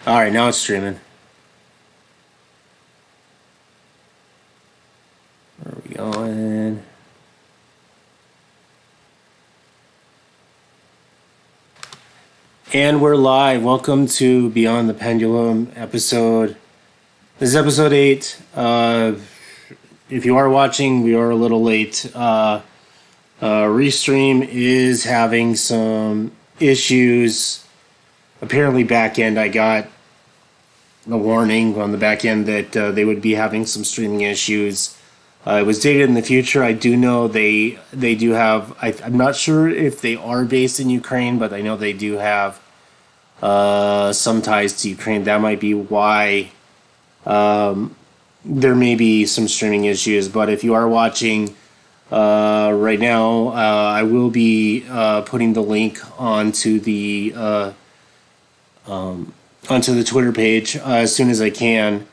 All right, now it's streaming. Where are we going? And we're live. Welcome to Beyond the Pendulum episode. This is episode 8. If you are watching, we are a little late. Restream is having some issues. Apparently, back end, I got a warning on the back end that they would be having some streaming issues. It was dated in the future. I do know they do have. I'm not sure if they are based in Ukraine, but I know they do have some ties to Ukraine. That might be why there may be some streaming issues. But if you are watching right now, I will be putting the link onto the Twitter page as soon as I can.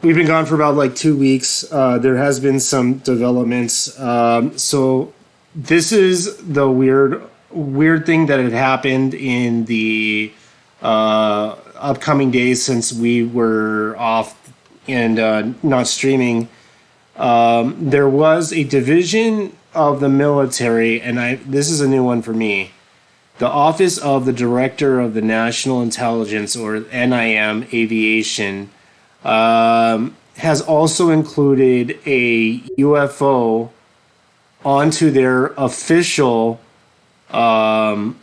We've been gone for about like 2 weeks. There has been some developments. So this is the weird thing that had happened in the upcoming days since we were off and not streaming. There was a division of the military, and this is a new one for me. The Office of the Director of the National Intelligence, or NIM Aviation, has also included a UFO onto their official logo.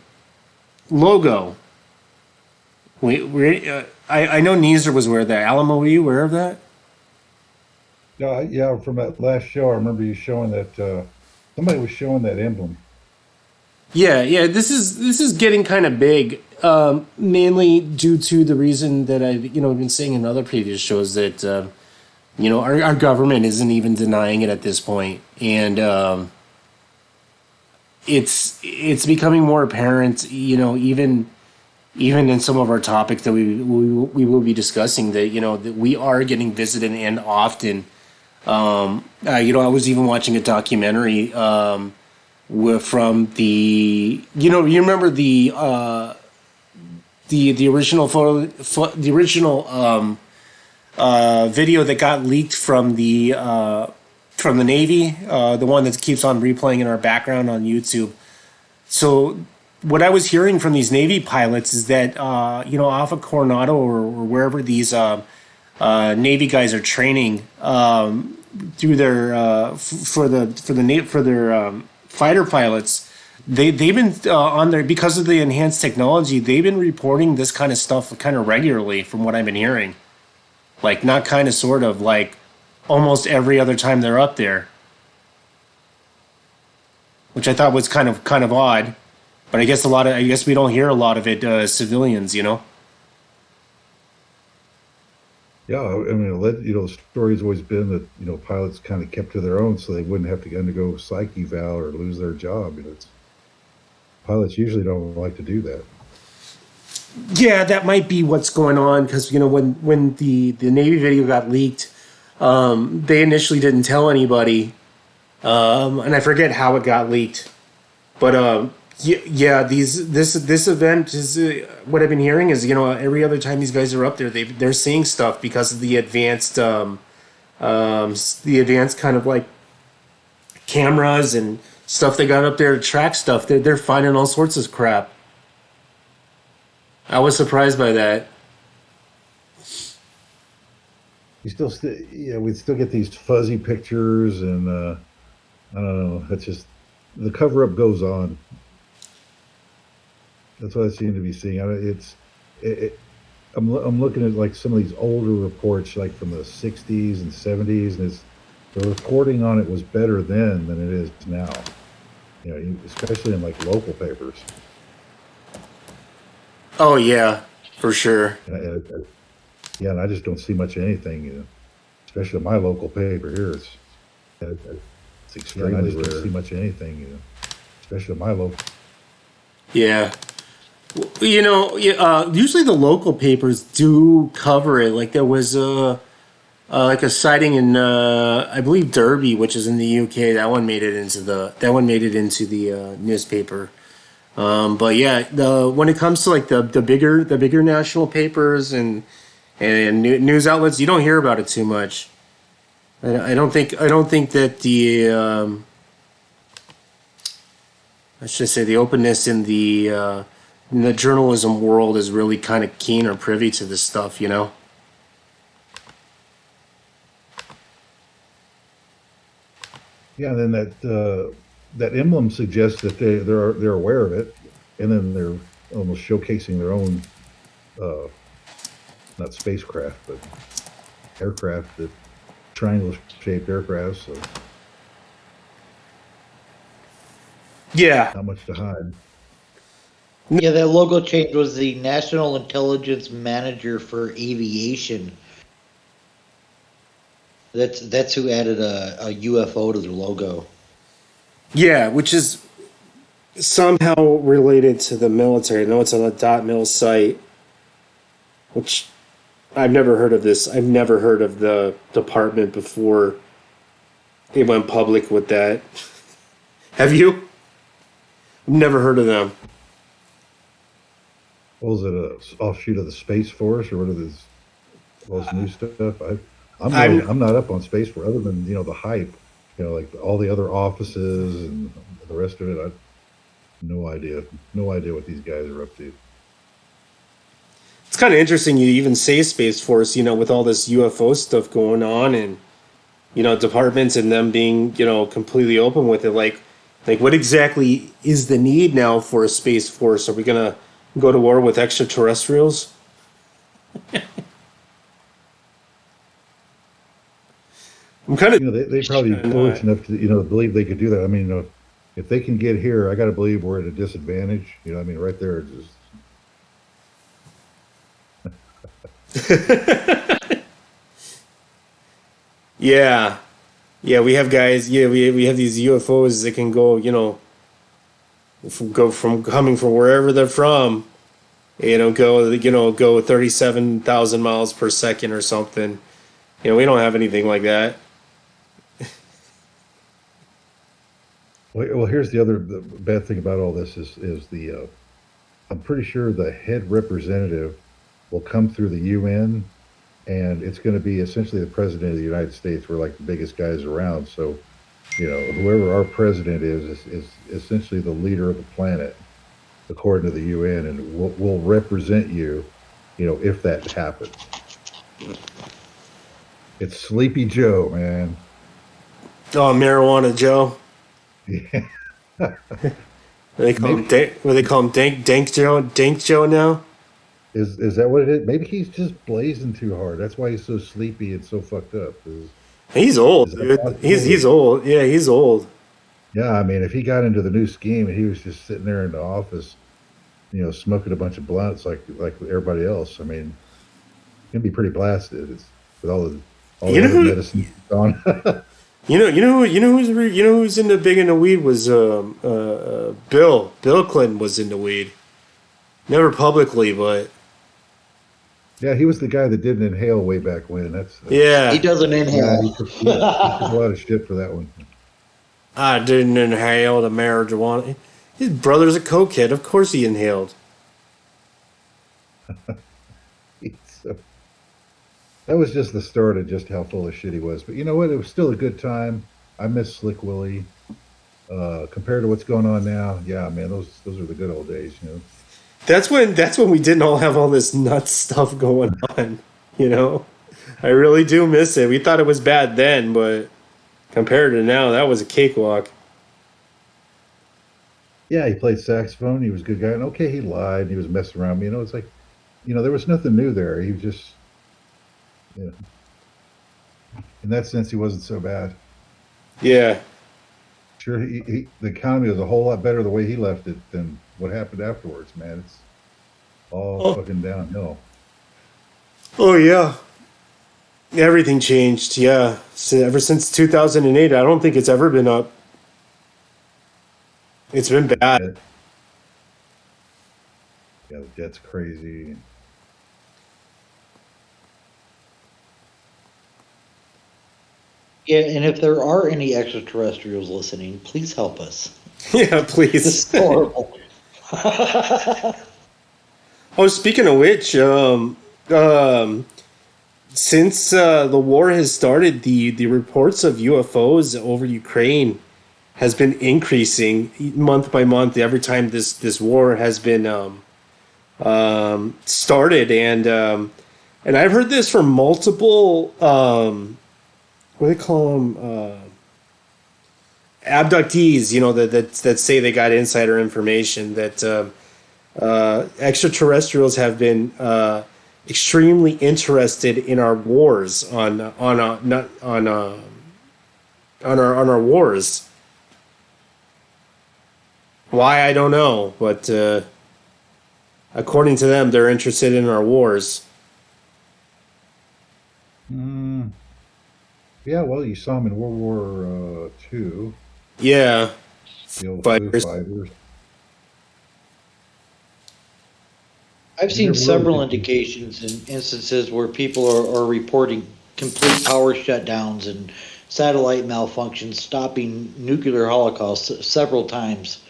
I know Neezer was aware of that. Alamo, were you aware of that? Yeah, from that last show, I remember you showing that somebody was showing that emblem. Yeah. This is getting kind of big, mainly due to the reason that I've been saying in other previous shows that our government isn't even denying it at this point, and it's becoming more apparent. Even in some of our topics that we will be discussing, that we are getting visited and often. I was even watching a documentary. From you remember the original the original video that got leaked from the Navy, the one that keeps on replaying in our background on YouTube. So what I was hearing from these Navy pilots is that off of Coronado or wherever these Navy guys are training through their for their fighter pilots, they've been on there because of the enhanced technology. They've been reporting this kind of stuff kind of regularly, from what I've been hearing. Like, not kind of, sort of, like almost every other time they're up there, which I thought was kind of odd. But I guess we don't hear a lot of it, civilians. Yeah, I mean, the story's always been that pilots kind of kept to their own, so they wouldn't have to undergo psych eval or lose their job. Pilots usually don't like to do that. Yeah, that might be what's going on, because when the Navy video got leaked, they initially didn't tell anybody, and I forget how it got leaked, but this event is what I've been hearing is every other time these guys are up there, they're seeing stuff because of the advanced kind of like cameras and stuff they got up there to track stuff. They're finding all sorts of crap. I was surprised by that. We still get these fuzzy pictures, and I don't know. It's just the cover up goes on. That's what I seem to be seeing. I'm looking at like some of these older reports, like from the '60s and '70s, and the reporting on it was better then than it is now. Especially in like local papers. Oh yeah, for sure. Yeah, and I just don't see much of anything. Especially my local paper here. It's extremely rare. I just don't see much of anything. Especially my local. Yeah. Usually the local papers do cover it. Like, there was like a sighting in I believe Derby, which is in the UK. That one made it into the newspaper. But yeah, when it comes to like the bigger national papers and news outlets, you don't hear about it too much. I don't think that the I should say the openness in the journalism world is really kind of keen or privy to this stuff. You know. Yeah, and then that emblem suggests that they're aware of it, and then they're almost showcasing their own not spacecraft but aircraft, that triangle shaped aircraft. So Yeah. not much to hide. Yeah, that logo change was the National Intelligence Manager for Aviation. That's who added a UFO to their logo. Yeah, which is somehow related to the military. I know it's on a .mil site, which I've never heard of this. I've never heard of the department before they went public with that. Have you? I've never heard of them. What was it, a offshoot of the Space Force, or what are this all this new stuff? I'm not up on Space Force other than the hype, like all the other offices and the rest of it. I no idea, what these guys are up to. It's kind of interesting you even say Space Force, with all this UFO stuff going on and, departments and them being, completely open with it. Like what exactly is the need now for a Space Force? Are we going to go to war with extraterrestrials? I'm kind of, They probably foolish enough to believe they could do that. I mean, if they can get here, I got to believe we're at a disadvantage. I mean, right there, just. yeah, we have guys. Yeah, we have these UFOs that can go, go from coming from wherever they're from, go 37,000 miles per second or something. We don't have anything like that. Well, here's the bad thing about all this is the I'm pretty sure the head representative will come through the UN, and it's going to be essentially the president of the United States. We're like the biggest guys around, so whoever our president is essentially the leader of the planet, according to the UN, and will represent you, if that happens. It's Sleepy Joe, man. Oh, Marijuana Joe. Yeah. They call him Dank Joe now. Is that what it is? Maybe he's just blazing too hard. That's why he's so sleepy and so fucked up. He's old, dude. He's old. Yeah, he's old. Yeah, I mean, if he got into the new scheme and he was just sitting there in the office, smoking a bunch of blunts like everybody else, I mean, he'd be pretty blasted. It's with all the other medicine gone. Who's big into weed was Bill. Bill Clinton was into weed. Never publicly, but yeah, he was the guy that didn't inhale way back when. Yeah. He doesn't inhale. He took a lot of shit for that one. I didn't inhale the marijuana. His brother's a cokehead. Of course he inhaled. That was just the start of just how full of shit he was. But you know what? It was still a good time. I miss Slick Willie. Compared to what's going on now, yeah, man, those are the good old days. That's when we didn't all have all this nuts stuff going on. I really do miss it. We thought it was bad then, but compared to now, that was a cakewalk. Yeah, he played saxophone. He was a good guy. And okay, he lied. And he was messing around. It's like, there was nothing new there. He was just, in that sense, he wasn't so bad. Yeah. Sure, the economy was a whole lot better the way he left it than what happened afterwards, man. It's all fucking downhill. Oh, yeah. Everything changed, yeah. So ever since 2008, I don't think it's ever been up. It's been bad. Yeah, the debt's crazy. Yeah, and if there are any extraterrestrials listening, please help us. Yeah, please. This is horrible. Oh, speaking of which, since the war has started, the reports of UFOs over Ukraine has been increasing month by month every time this war has been started, and I've heard this from multiple what do they call them, abductees, that say they got insider information that extraterrestrials have been extremely interested in our wars on our wars. Why, I don't know, but according to them, they're interested in our wars. Mm, yeah, well, you saw them in World War II, Yeah, the old Foo fighters. Fighters. I've You seen never really several did. indications and instances where people are reporting complete power shutdowns and satellite malfunctions, stopping nuclear holocausts several times.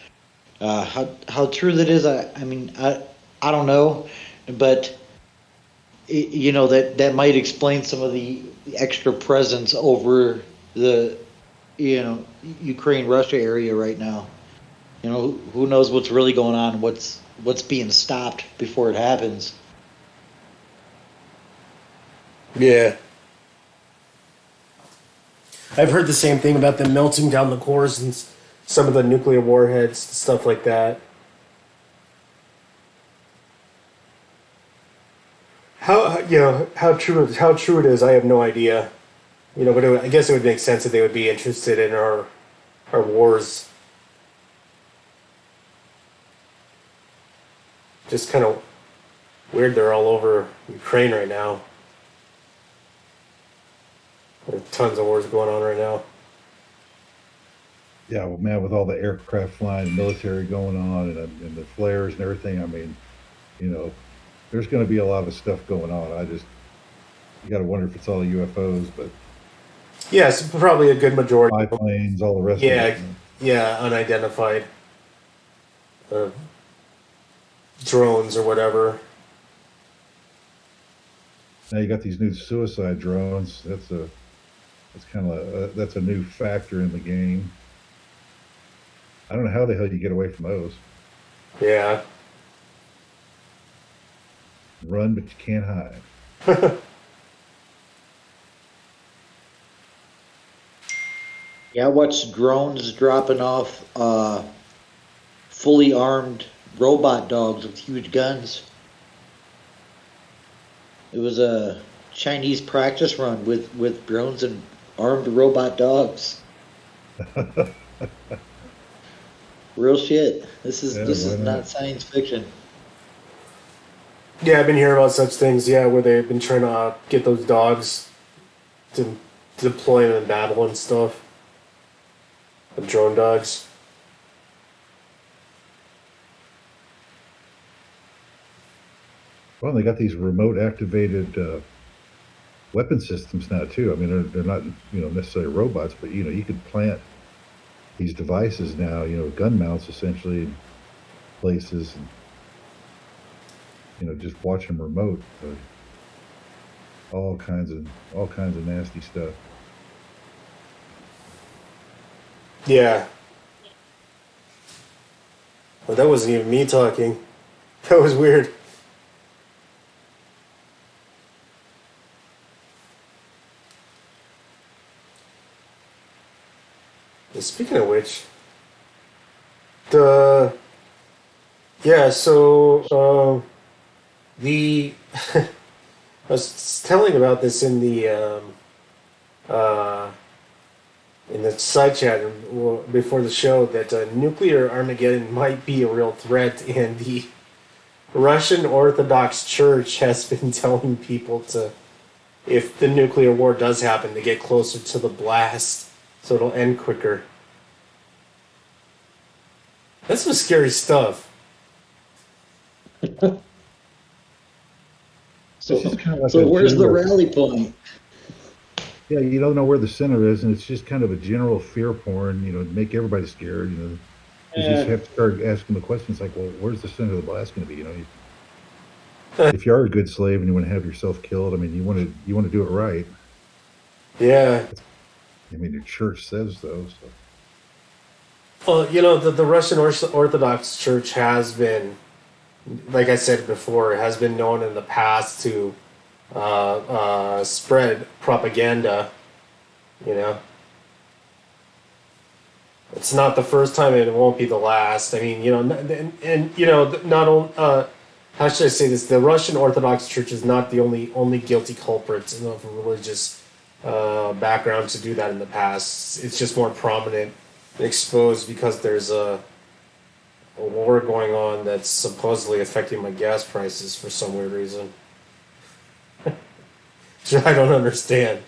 How true that is, I don't know, but that might explain some of the extra presence over the Ukraine Russia area right now. Who knows what's really going on, what's being stopped before it happens. Yeah. I've heard the same thing about them melting down the cores and some of the nuclear warheads, stuff like that. How true it is, I have no idea. But I guess it would make sense that they would be interested in our wars. Just kind of weird. They're all over Ukraine right now. There are tons of wars going on right now. Yeah, well, man, with all the aircraft flying, military going on, and the flares and everything, I mean, you know, there's going to be a lot of stuff going on. You got to wonder if it's all UFOs, but Yeah, it's probably a good majority. biplanes, all the rest of Yeah, it. yeah, unidentified uh, drones or whatever. Now you got these new suicide drones. That's a new factor in the game. I don't know how the hell you get away from those. Yeah. Run, but you can't hide. Yeah, I watched drones dropping off fully armed robot dogs with huge guns. It was a Chinese practice run with drones and armed robot dogs. Real shit. This is Yeah, this why is not? not science fiction. Yeah, I've been hearing about such things, yeah, where they've been trying to get those dogs to deploy them in battle and stuff. The drone dogs. Well, they got these remote activated weapon systems now too. I mean, they're not necessarily robots, but you could plant these devices now, gun mounts essentially in places, and just watch them remote. So all kinds of nasty stuff. Yeah. Well, that wasn't even me talking. That was weird. And speaking of which, the I was telling about this uh, in the side chat before the show that nuclear Armageddon might be a real threat, and the Russian Orthodox Church has been telling people to, if the nuclear war does happen, to get closer to the blast so it'll end quicker. That's some scary stuff. So, It's just kind of like so a where's the general, rally point? yeah, you don't know where the center is, and it's just kind of a general fear porn, to make everybody scared. Because you just have to start asking the questions like, well, where's the center of the blast going to be? If you are a good slave and you want to have yourself killed, I mean, you want to do it right. Yeah. I mean, the church says so. Well, the Russian Orthodox Church has been, like I said before, has been known in the past to spread propaganda. It's not the first time, and it won't be the last. I mean, not only. How should I say this? The Russian Orthodox Church is not the only guilty culprit of a religious background to do that in the past. It's just more prominent and exposed because there's a war going on that's supposedly affecting my gas prices for some weird reason. I don't understand.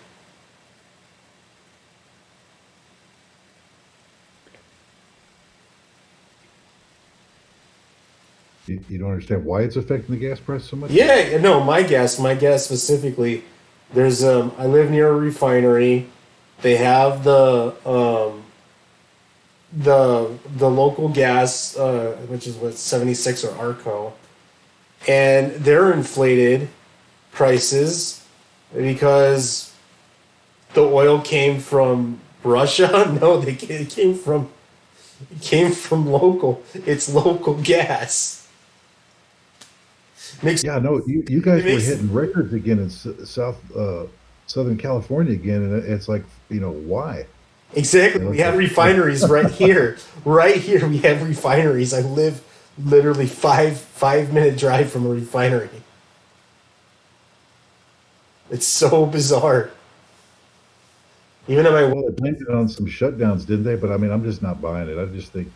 You don't understand why it's affecting the gas price so much? Yeah, no, my gas specifically. There's I live near a refinery. They have the local gas, which is what 76 or Arco, and they're inflated prices because the oil came from Russia. No, it came from local. It's local gas. Yeah, no, you guys were hitting records again in Southern California again, and it's like, why? Exactly. We have refineries right here. Right here, we have refineries. I live literally 5-minute drive from a refinery. It's so bizarre. Even at Well, they blamed it on some shutdowns, didn't they? But I mean, I'm just not buying it. I just think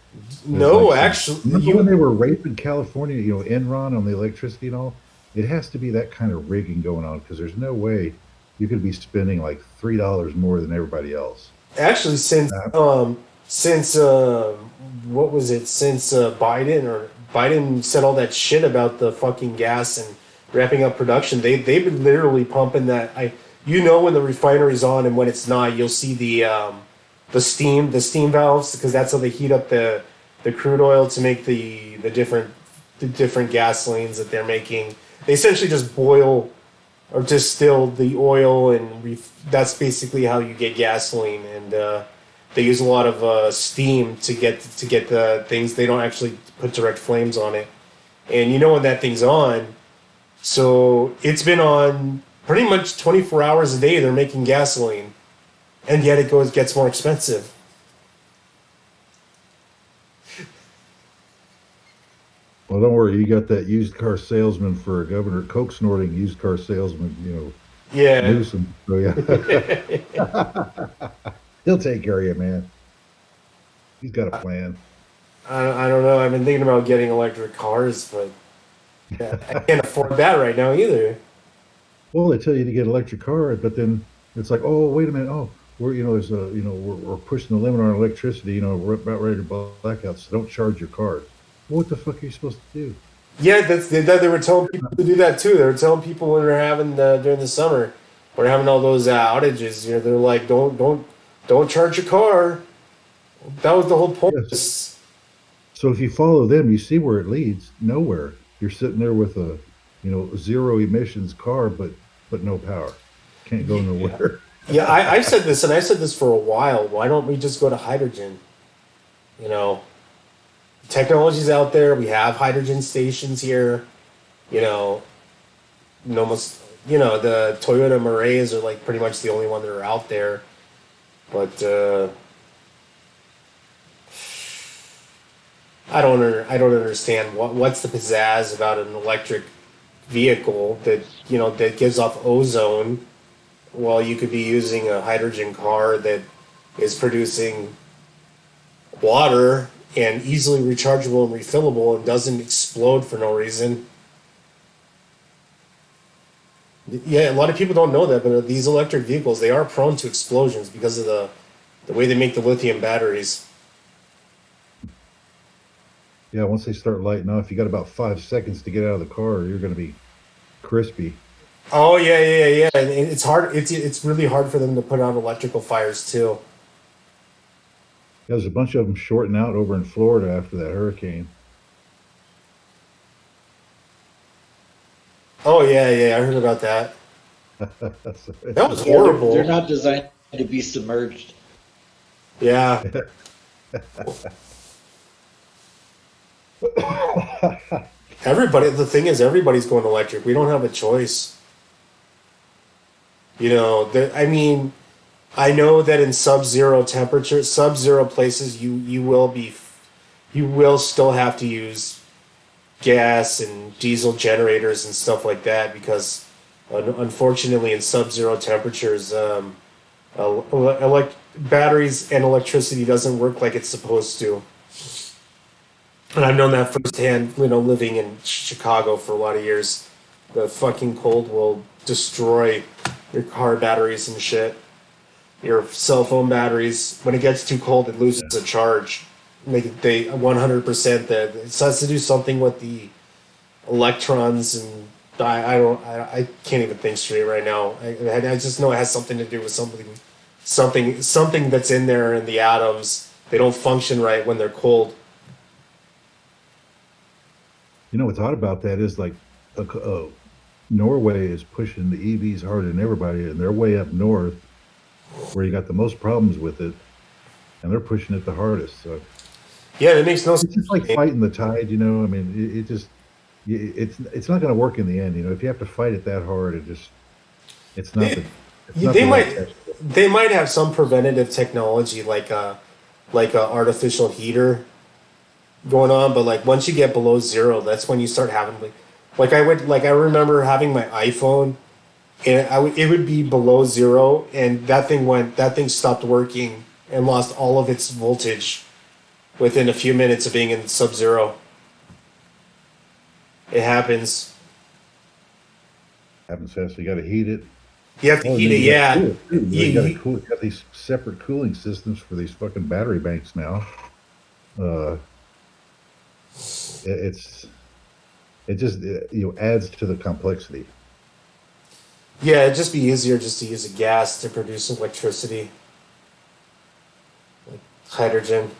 no, actually, remember when they were raping California, Enron on the electricity and all? It has to be that kind of rigging going on because there's no way you could be spending like $3 more than everybody else. Actually, since what was it? Since Biden said all that shit about the fucking gas and wrapping up production, they've been literally pumping that. When the refinery's on and when it's not, you'll see the steam valves because that's how they heat up the crude oil to make the different gasolines that they're making. They essentially just boil or distill the oil, and that's basically how you get gasoline. And they use a lot of steam to get the things. They don't actually put direct flames on it. And when that thing's on, so it's been on pretty much 24 hours a day. They're making gasoline, and yet it gets more expensive. Well, don't worry. You got that used car salesman for governor, coke snorting used car salesman. Yeah. Newsom. So yeah, he'll take care of you, man. He's got a plan. I don't know. I've been thinking about getting electric cars, but I can't afford that right now either. Well, they tell you to get an electric car, but then it's like, oh, wait a minute. Oh, we're pushing the limit on electricity. We're about ready to black out, so don't charge your car. Well, what the fuck are you supposed to do? Yeah, they were telling people to do that too. They were telling people when we were having during the summer, we're having all those outages. They're like, don't charge your car. That was the whole point. Yes. So if you follow them, you see where it leads. Nowhere. You're sitting there with a zero emissions car, but no power. Can't go nowhere. Yeah, I've said this, and I said this for a while. Why don't we just go to hydrogen? Technology's out there. We have hydrogen stations here. Almost, the Toyota Marays are like pretty much the only one that are out there. But I don't understand what's the pizzazz about an electric vehicle that gives off ozone while you could be using a hydrogen car that is producing water and easily rechargeable and refillable and doesn't explode for no reason. Yeah, a lot of people don't know that, but these electric vehicles, they are prone to explosions because of the way they make the lithium batteries. Yeah, once they start lighting off, you got about 5 seconds to get out of the car, you're going to be crispy. Oh yeah. And it's hard. It's really hard for them to put out electrical fires too. There's a bunch of them shorting out over in Florida after that hurricane. Oh yeah, yeah, I heard about that. So That was Yeah, they're horrible. not designed to be submerged. Yeah. Everybody, the thing is, everybody's going electric. We don't have a choice. I mean, I know that in sub-zero temperature, sub-zero places, you will still have to use gas and diesel generators and stuff like that because, unfortunately, in sub-zero temperatures, batteries and electricity doesn't work like it's supposed to. And I've known that firsthand, living in Chicago for a lot of years. The fucking cold will destroy your car batteries and shit. Your cell phone batteries. When it gets too cold, it loses a charge. They 100% that it has to do something with the electrons and I can't even think straight right now. I just know it has something to do with something that's in there in the atoms. They don't function right when they're cold. You know what's odd about that is like Norway is pushing the EVs harder than everybody, and they're way up north where you got the most problems with it, and they're pushing it the hardest. So Yeah, it makes no it's sense. just like fighting the tide, you know. I mean, it just it's not going to work in the end, you know. If you have to fight it that hard, it's not the it's not They the right might test. they might have some preventative technology like a artificial heater going on, but like once you get below zero, that's when you start having I remember having my iPhone and it would be below zero and that thing stopped working and lost all of its voltage within a few minutes of being in sub-zero. It happens. Happens fast. You got to heat it. You have to Oh, and heat then it, you got to yeah. cool it too. You got to You, cool. You got these separate cooling systems for these fucking battery banks now. Uh, it's it just adds to the complexity. yeah, it'd just be easier just to use a gas to produce electricity, hydrogen.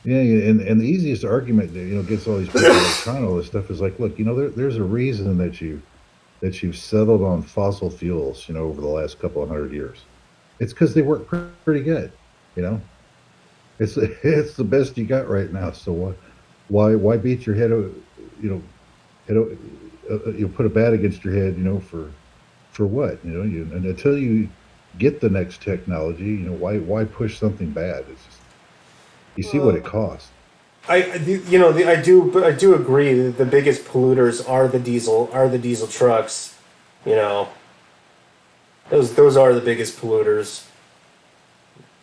Yeah, yeah, and the easiest argument that gets all these people like trying all this stuff is like, look, there's a reason that you've settled on fossil fuels, over the last couple of 100 years. It's because they work pretty good, you know. It's it's the best you got right now. So why beat your head, head, put a bat against your head, for what, and until you get the next technology, why push something bad? It's just you see what it costs. I do agree that the biggest polluters are the diesel trucks. You know, those are the biggest polluters.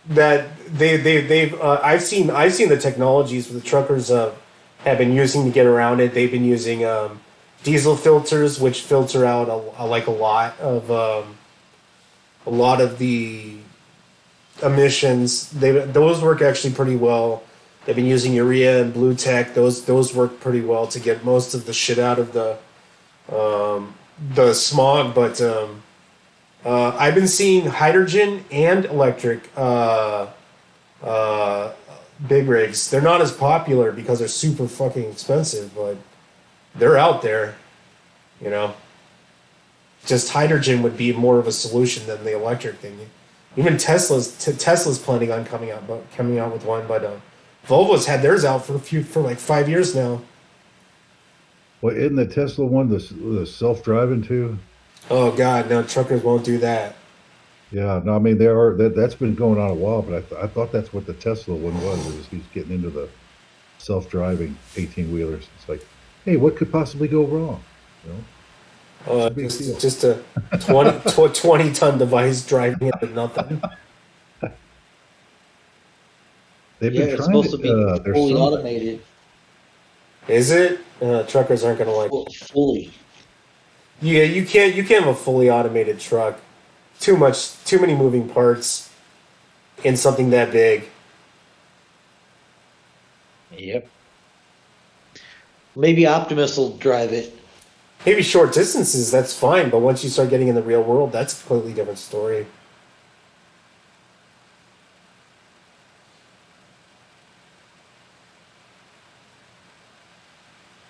That they've I've seen the technologies the truckers have been using to get around it. They've been using diesel filters, which filter out a lot of the emissions. Those work actually pretty well. They've been using urea and blue tech. Those work pretty well to get most of the shit out of the smog. But I've been seeing hydrogen and electric big rigs. They're not as popular because they're super fucking expensive, but they're out there. You know, just hydrogen would be more of a solution than the electric thing. Even Tesla's planning on coming out with one, but Volvo's had theirs out for like 5 years now. Well, isn't the Tesla one the self-driving too? Oh God, no, truckers won't do that. Yeah, no, I mean they are that's been going on a while, but I thought that's what the Tesla one was. It was he's getting into the self-driving 18-wheelers. It's like, hey, what could possibly go wrong? You know, it's a big deal. Just a 20-ton device driving into nothing. They've Yeah, been it's trying supposed to be to. There's fully some. automated. Is it? Truckers aren't gonna like it. Fully. Yeah, you can't have a fully automated truck. Too many moving parts in something that big. Yep. Maybe Optimus will drive it. Maybe short distances, that's fine, but once you start getting in the real world, that's a completely different story.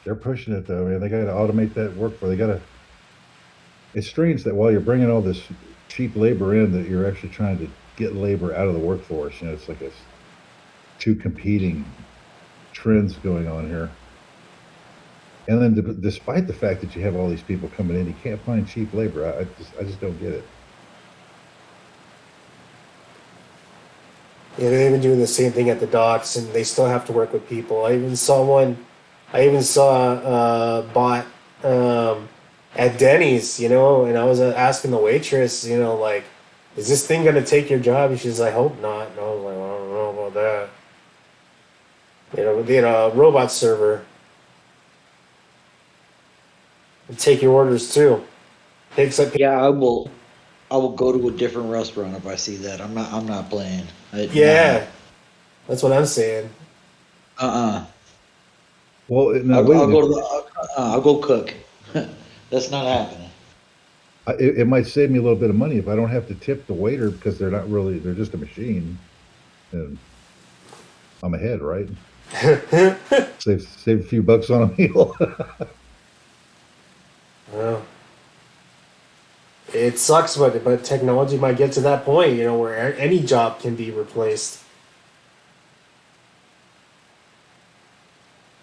They're pushing it though, man. They got to automate that workflow. They got to. It's strange that while you're bringing all this cheap labor in, that you're actually trying to get labor out of the workforce. You know, it's like two competing trends going on here. And then, despite the fact that you have all these people coming in, you can't find cheap labor. I just don't get it. Yeah, they've been doing the same thing at the docks, and they still have to work with people. I even saw one. I even saw bot at Denny's, and I was asking the waitress, like, is this thing gonna take your job? And she's like, I hope not. And I was like, I don't know about that. They had a robot server. And take your orders too. Picks up. Yeah, I will go to a different restaurant if I see that. I'm not playing. Yeah, that's what I'm saying. Well, now I'll, wait a I'll minute. go to I'll go cook. That's not happening. It might save me a little bit of money if I don't have to tip the waiter because they're just a machine. And I'm ahead, right? Save a few bucks on a meal. Well, it sucks, but technology might get to that point, where any job can be replaced.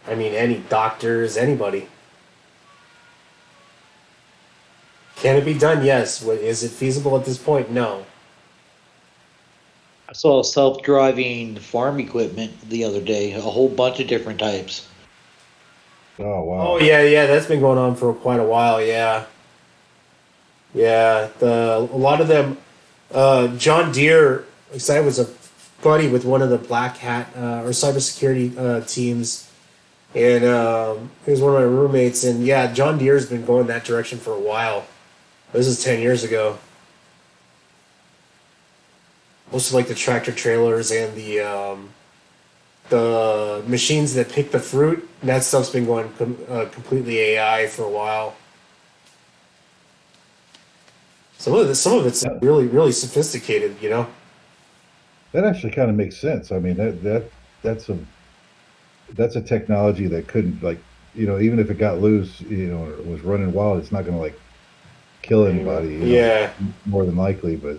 I mean, any doctors, anybody. Can it be done? Yes. Is it feasible at this point? No. I saw self-driving farm equipment the other day, a whole bunch of different types. Oh Oh wow. yeah, that's been going on for quite a while. Yeah, yeah. A lot of them, John Deere. Because I was a buddy with one of the Black Hat or cybersecurity teams, and he was one of my roommates. And yeah, John Deere's been going that direction for a while. This is 10 years ago. Most of like the tractor trailers and the machines that pick the fruit. That stuff's been going completely AI for a while. Some of it's Yeah, really really sophisticated. that actually kind of makes sense. I mean, that's a technology that couldn't like even if it got loose, or it was running wild, it's not going to like kill anybody, Yeah, more than likely. But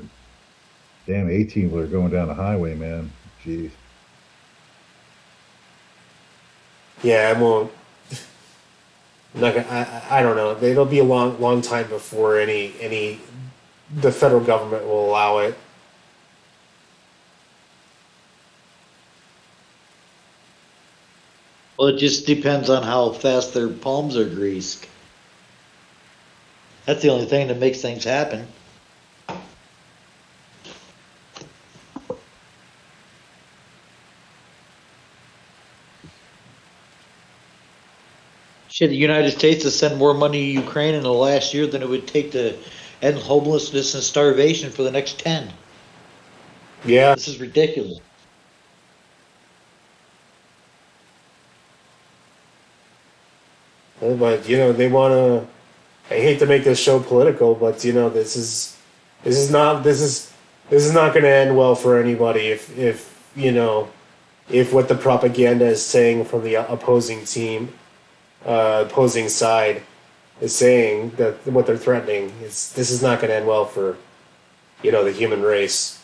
damn, 18 wheeler going down the highway, man. Jeez. yeah. I won't. I'm not gonna, I don't know. It'll be a long time before any the federal government will allow it. Well, it just depends on how fast their palms are greased. That's the only thing that makes things happen. Shit, the United States has sent more money to Ukraine in the last year than it would take to end homelessness and starvation for the next 10. Yeah, This is ridiculous. but they want to. I hate to make this show political, but this is not going to end well for anybody if what the propaganda is saying from the opposing team, opposing side, is saying that what they're threatening is this is not going to end well for the human race.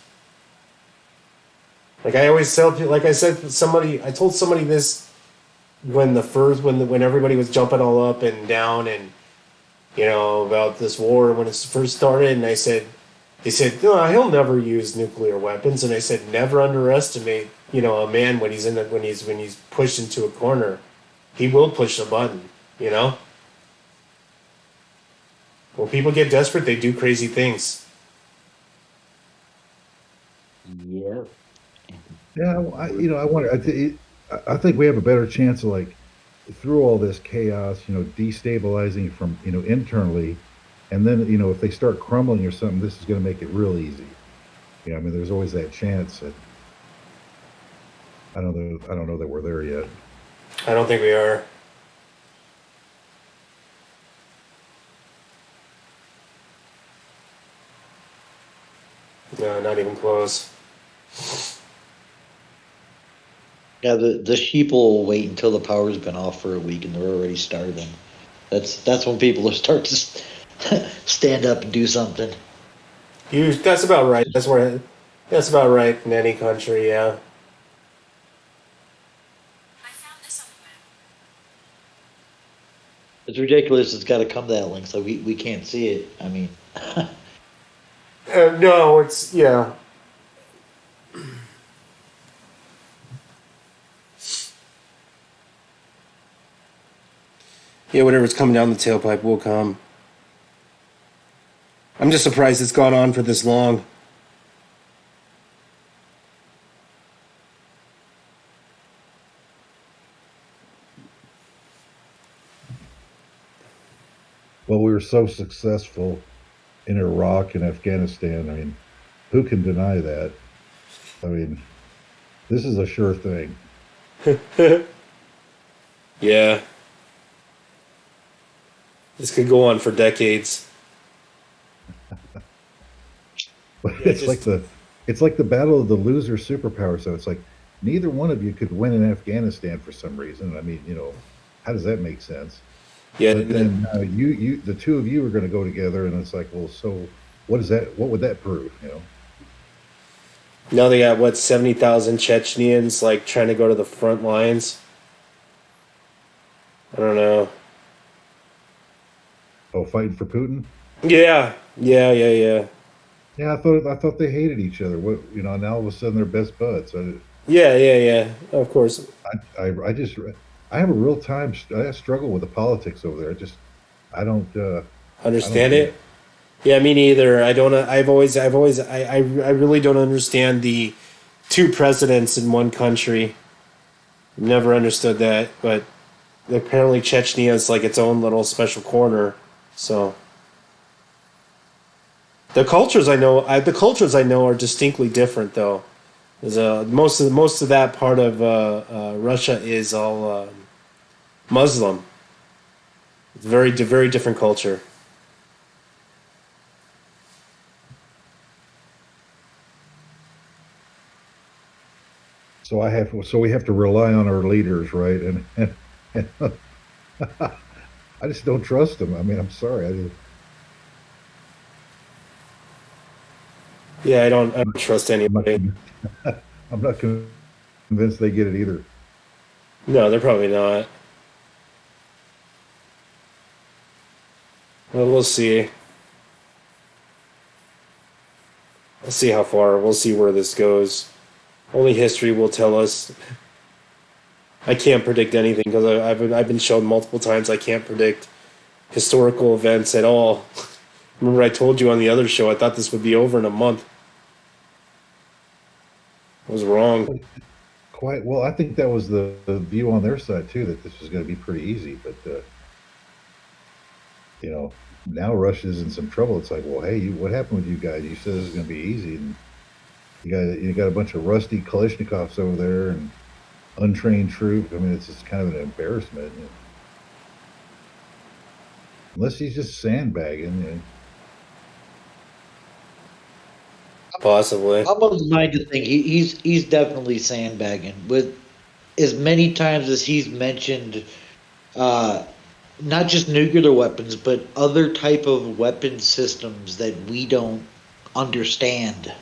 Like I always tell people, like I told somebody this when everybody was jumping all up and down and about this war when it first started, and they said, no, he'll never use nuclear weapons, and I said, never underestimate, a man when he's pushed into a corner, he will push a button. When people get desperate, they do crazy things. Yeah. Yeah, I wonder. I think we have a better chance of like through all this chaos, destabilizing from internally, and then if they start crumbling or something, this is going to make it real easy. I mean, there's always that chance that I don't know that we're there yet. I don't think we are. No, not even close. Yeah, the sheep will wait until the power's been off for a week and they're already starving. That's when people will start to stand up and do something. That's about right. That's about right in any country. Yeah. It's ridiculous. It's got to come that length, so we can't see it. I mean, No, it's yeah. Yeah, whatever's coming down the tailpipe will come. I'm just surprised it's gone on for this long. Well, we were so successful in Iraq and Afghanistan. I mean, who can deny that? I mean, this is a sure thing. Yeah, this could go on for decades. But Yeah, just it's like the battle of the loser superpower. So it's like neither one of you could win in Afghanistan for some reason. I mean, how does that make sense? yeah. But then the two of you are going to go together, and it's like, well, so what is that? What would that prove? Now they got what 70,000 Chechens like trying to go to the front lines. I don't know. Oh, fighting for Putin? Yeah, yeah, yeah, yeah, Yeah, I thought they hated each other. What now all of a sudden they're best buds. yeah, yeah, yeah. Of course, I just I have a real time. I struggle with the politics over there. I don't I don't understand get it. it. Yeah, me neither. I don't. I really don't understand the two presidents in one country. Never understood that, but apparently Chechnya is like its own little special corner. So the cultures I know are distinctly different, though. Most of that part of Russia is all Muslim. It's very different culture. So we have to rely on our leaders, right? And I just don't trust them. I mean, I'm sorry. Yeah, I don't trust I'm not anybody. I'm not convinced they get it either. No, they're probably not. Well, we'll see. We'll see how far. We'll see where this goes. Only history will tell us. I can't predict anything because I've been shown multiple times I can't predict historical events at all. Remember, I told you on the other show I thought this would be over in a month. I was wrong. Quite well. I think that was the view on their side too, that this was going to be pretty easy. But you know, now Russia's in some trouble. It's like, well, hey, what happened with you guys? You said this was going to be easy, and you got a bunch of rusty Kalashnikovs over there and untrained troops. I mean, it's just kind of an embarrassment. Unless he's just sandbagging. Possibly. I'm of the mind to think he's definitely sandbagging with as many times as he's mentioned, uh, not just nuclear weapons, but other type of weapon systems that we don't understand.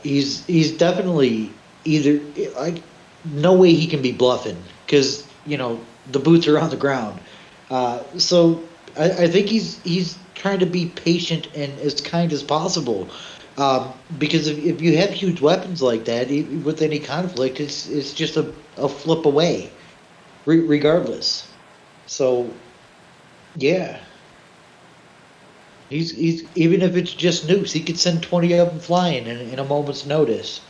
He's definitely either like no way he can be bluffing because the boots are on the ground. So I think he's trying to be patient and as kind as possible. Because if you have huge weapons like that, with any conflict, it's just a flip away, regardless. So yeah, he's even if it's just nukes, he could send 20 of them flying in a moment's notice.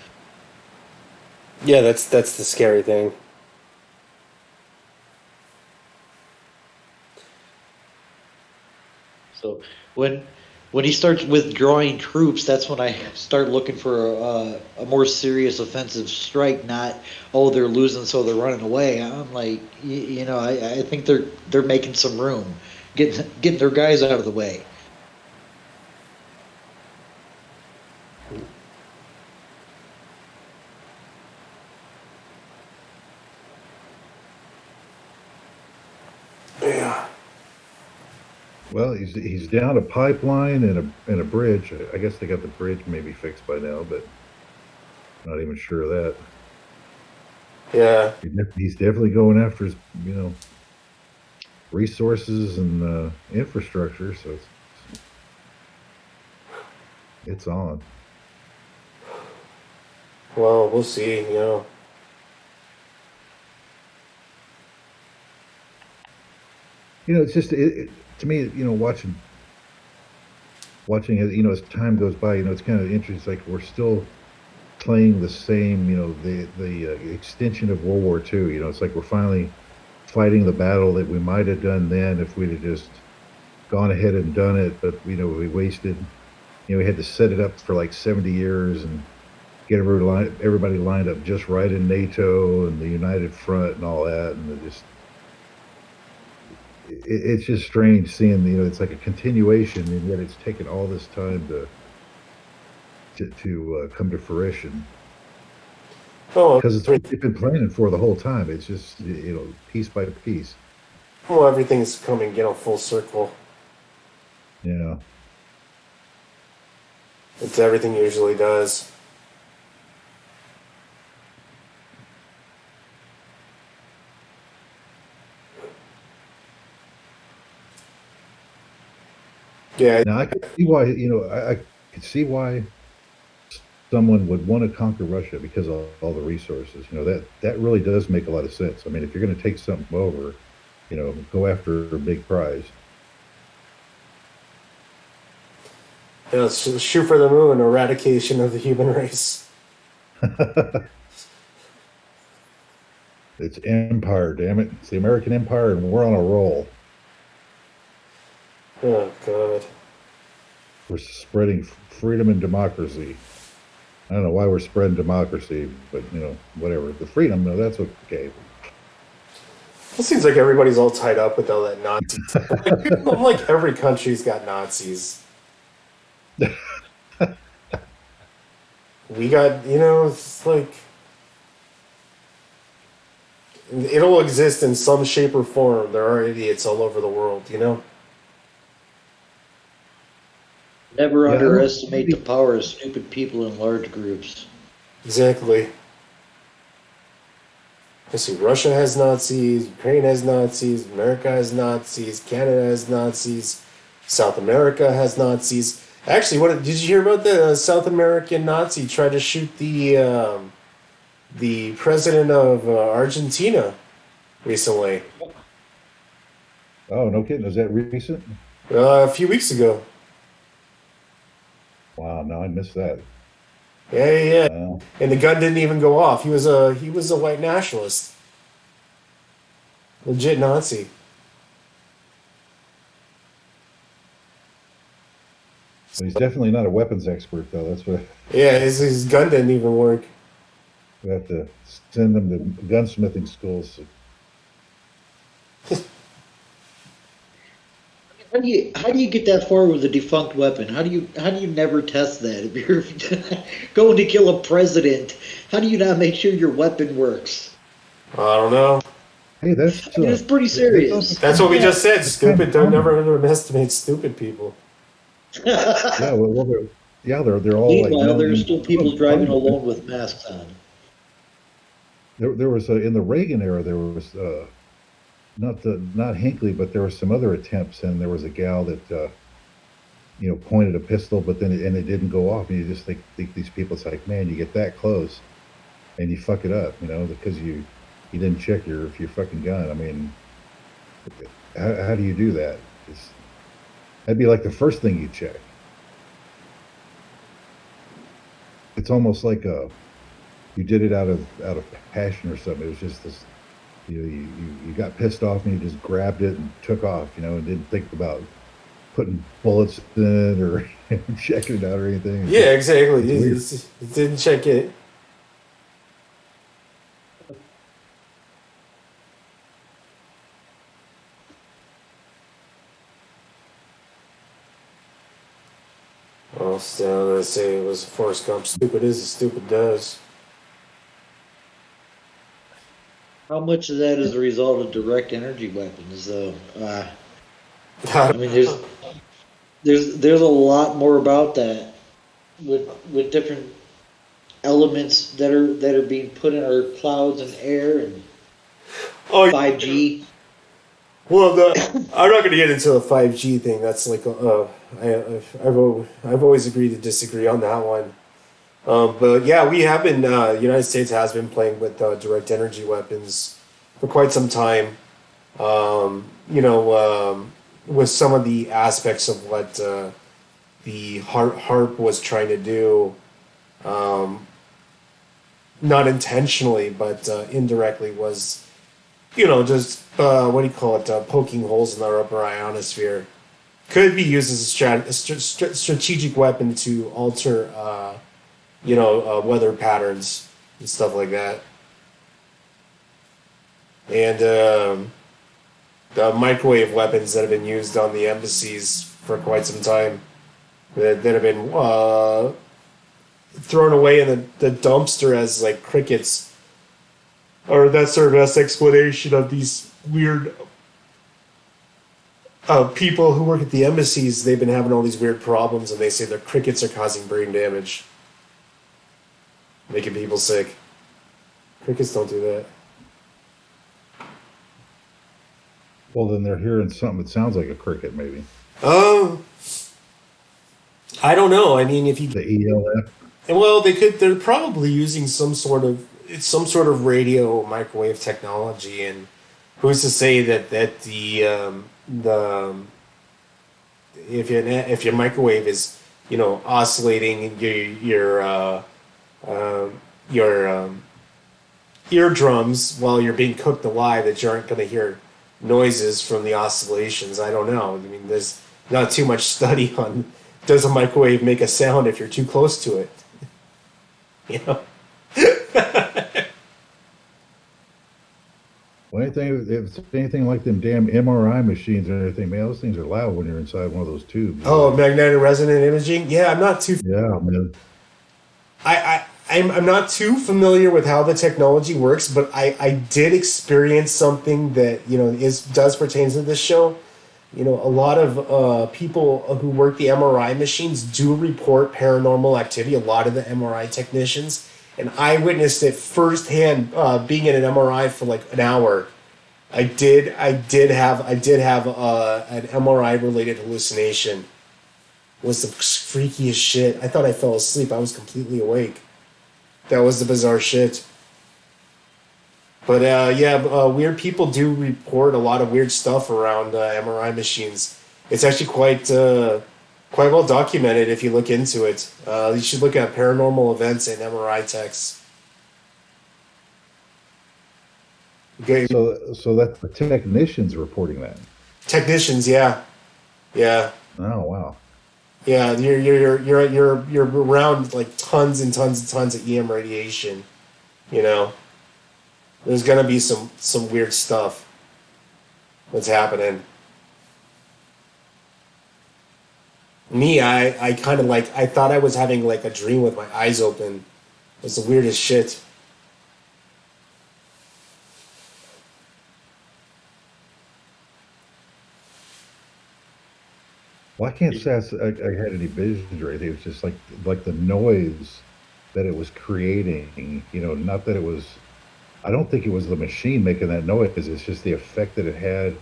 Yeah, that's the scary thing. So when when he starts withdrawing troops, that's when I start looking for a more serious offensive strike. Not they're losing, so they're running away. I'm like, I think they're making some room, getting their guys out of the way. Well, he's down a pipeline and a bridge. I guess they got the bridge maybe fixed by now, but not even sure of that. Yeah. He's definitely going after his, resources and infrastructure. So it's on. Well, we'll see. It's just to me, watching it, as time goes by, it's kind of interesting. It's like we're still playing the same, the extension of World War II. It's like we're finally fighting the battle that we might have done then if we'd have just gone ahead and done it. But we wasted. We had to set it up for like 70 years and get everybody lined up just right in NATO and the United Front and all that, and it's just strange seeing it's like a continuation, and yet it's taken all this time to come to fruition. Oh, Because it's what they've been planning for the whole time. It's just piece by piece. well, everything's coming, full circle. Yeah. It's everything usually does. Yeah. Now I could see why I could see why someone would want to conquer Russia because of all the resources. That really does make a lot of sense. I mean, if you're going to take something over, go after a big prize. Let's shoot for the moon, eradication of the human race. It's empire, damn it. It's the American empire, and we're on a roll. Oh, God. We're spreading freedom and democracy. I don't know why we're spreading democracy, but, whatever. The freedom, no, that's okay. It seems like everybody's all tied up with all that Nazi stuff. Like every country's got Nazis. We got, it's like it'll exist in some shape or form. There are idiots all over the world, Never Yeah, underestimate the power of stupid people in large groups. Exactly. Let's see, Russia has Nazis, Ukraine has Nazis, America has Nazis, Canada has Nazis, South America has Nazis. Actually, what did you hear about the South American Nazi tried to shoot the president of Argentina recently? Oh, no kidding. Is that recent? A few weeks ago. Wow, no, I missed that. Yeah. Wow. And the gun didn't even go off. He was a white nationalist, legit Nazi. Well, he's definitely not a weapons expert, though. That's what Yeah, his gun didn't even work. we have to send them to gunsmithing schools. How do you get that far with a defunct weapon? How do you never test that? If you're going to kill a president, how do you not make sure your weapon works? I don't know. Hey, that's It's pretty serious. That's what we just said. Stupid. Don't common. never underestimate stupid people. Yeah, they're all Meanwhile, like. there's still people driving alone with masks on. There was in the Reagan era. There was not Hinckley, but there were some other attempts, and there was a gal that pointed a pistol, but then it didn't go off, and you just think these people. It's like, man, you get that close, and you fuck it up, because you didn't check your fucking gun. I mean, how do you do that? That'd be like the first thing you check. It's almost like you did it out of passion or something. It was just this. You got pissed off and you just grabbed it and took off, and didn't think about putting bullets in it or checking it out or anything. Yeah, exactly. You didn't check it. Well, still, they say it was Forrest Gump. Stupid is as stupid does. How much of that is a result of direct energy weapons, though? I mean, there's a lot more about that with different elements that are being put in our clouds and air and Oh, 5G. well, I'm not going to get into the 5G thing. That's like, I've always agreed to disagree on that one. But yeah, we have been, the United States has been playing with direct energy weapons for quite some time. You know, with some of the aspects of what the HARP was trying to do, um, not intentionally, but indirectly, was, you know, just, what do you call it, poking holes in our upper ionosphere. Could be used as a strategic weapon to alter, weather patterns and stuff like that. And the microwave weapons that have been used on the embassies for quite some time that have been thrown away in the dumpster as like crickets, or that's their best explanation of these weird people who work at the embassies. They've been having all these weird problems, and they say their crickets are causing brain damage, making people sick. Crickets don't do that. Well, then they're hearing something that sounds like a cricket, maybe. Um, I don't know. I mean, if you The ELF. well, they could. They're probably using some sort of radio microwave technology, and who's to say that the if your microwave is, oscillating uh, your eardrums while you're being cooked alive, that you aren't going to hear noises from the oscillations. I don't know. I mean, there's not too much study on, does a microwave make a sound if you're too close to it. You know. Well, if it's anything like them damn MRI machines and everything, man, those things are loud when you're inside one of those tubes. Oh, magnetic resonant imaging. Yeah, I'm not too. Yeah, man. I'm not too familiar with how the technology works, but I did experience something that does pertain to this show. A lot of people who work the MRI machines do report paranormal activity. A lot of the MRI technicians, and I witnessed it firsthand, being in an MRI for like an hour. I did have an MRI related hallucination. It was the freakiest shit. I thought I fell asleep. I was completely awake. That was the bizarre shit. But yeah, weird people do report a lot of weird stuff around MRI machines. It's actually quite well documented if you look into it. You should look at paranormal events and MRI techs. Okay. So that the technicians reporting that. Technicians, yeah, yeah, Oh wow. yeah. You're around like tons and tons and tons of EM radiation. You know, there's gonna be some weird stuff that's happening. Me, I kind of like, I thought I was having like a dream with my eyes open. It was the weirdest shit. Well, I can't say I had any visions or anything. It was just like the noise that it was creating. Not that it was. I don't think it was the machine making that noise. It's just the effect that it had,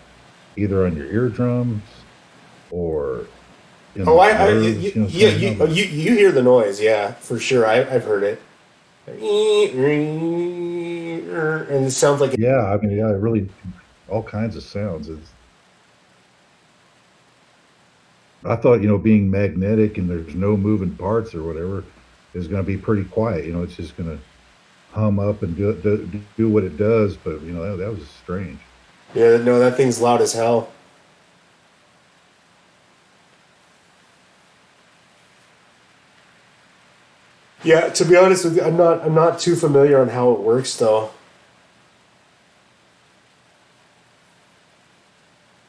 either on your eardrums or in Oh, the you, nerves. yeah, Something else. you hear the noise, yeah, for sure. I've heard it, and it sounds like Yeah, I mean, yeah, really, all kinds of sounds. I thought, being magnetic and there's no moving parts or whatever is going to be pretty quiet. It's just going to hum up and do what it does. But that was strange. yeah, no, that thing's loud as hell. Yeah, to be honest with you, I'm not too familiar on how it works though.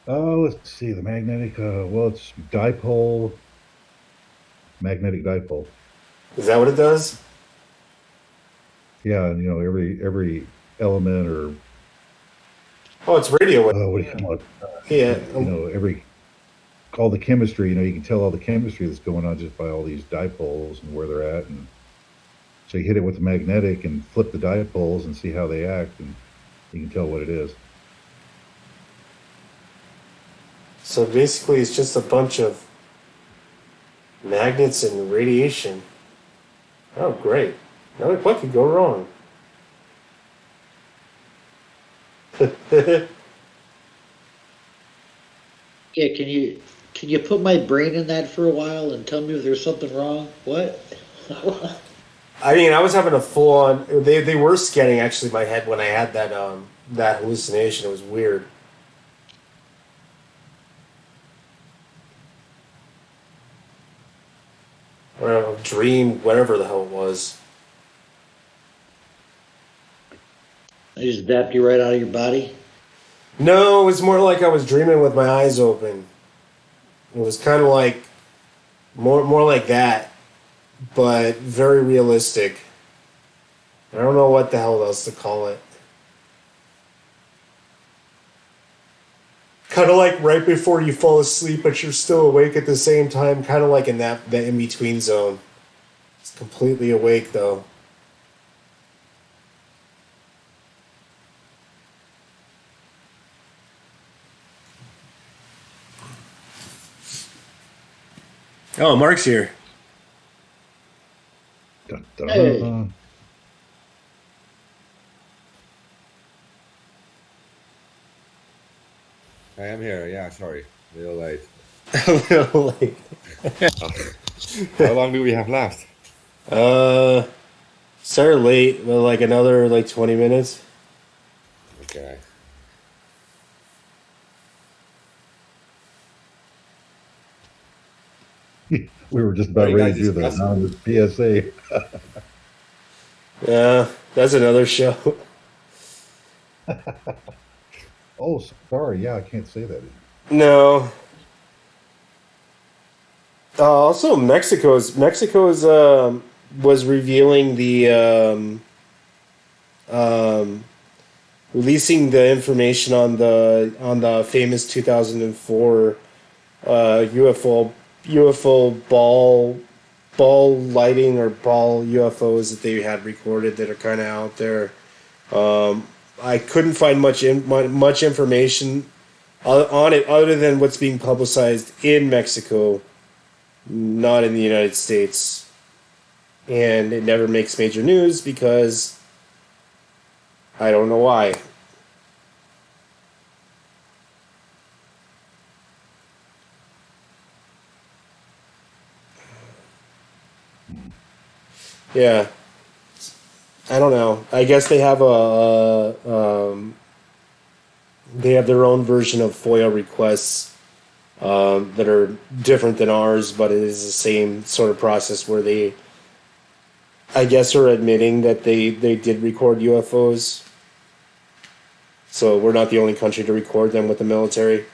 Oh, let's see the magnetic. Well, it's magnetic dipole. Is that what it does? Yeah, and every element or Oh, it's radio wave. what do you call it? Yeah, Every all the chemistry. You can tell all the chemistry that's going on just by all these dipoles and where they're at, and so you hit it with the magnetic and flip the dipoles and see how they act, and you can tell what it is. So basically, it's just a bunch of magnets and radiation. Oh, great. Now, what could go wrong? Yeah, can you put my brain in that for a while and tell me if there's something wrong? What? I mean, I was having a full on. They were scanning actually my head when I had that hallucination. It was weird. Or a dream, whatever the hell it was. I just zapped you right out of your body. No, it was more like I was dreaming with my eyes open. It was kind of like more like that, but very realistic. I don't know what the hell else to call it. Kind of like right before you fall asleep, but you're still awake at the same time. Kind of like in that in between zone. It's completely awake though. Oh, Mark's here. Dun, dun. Hey. I am here. Yeah, sorry. A little late. A little late. How long do we have left? Started late, but like another like 20 minutes. Okay. We were just What about are you ready guys to do the discussing? anonymous PSA. Yeah, that's another show. Oh, sorry. Yeah, I can't say that. No. Also, Mexico's was revealing the um, releasing the information on the famous 2004 UFO ball lighting or ball UFOs that they had recorded that are kind of out there. I couldn't find much information on it other than what's being publicized in Mexico, not in the United States. And it never makes major news because I don't know why. Yeah, I don't know. I guess they have they have their own version of FOIA requests that are different than ours, but it is the same sort of process where they, I guess, are admitting that they did record UFOs. So we're not the only country to record them with the military.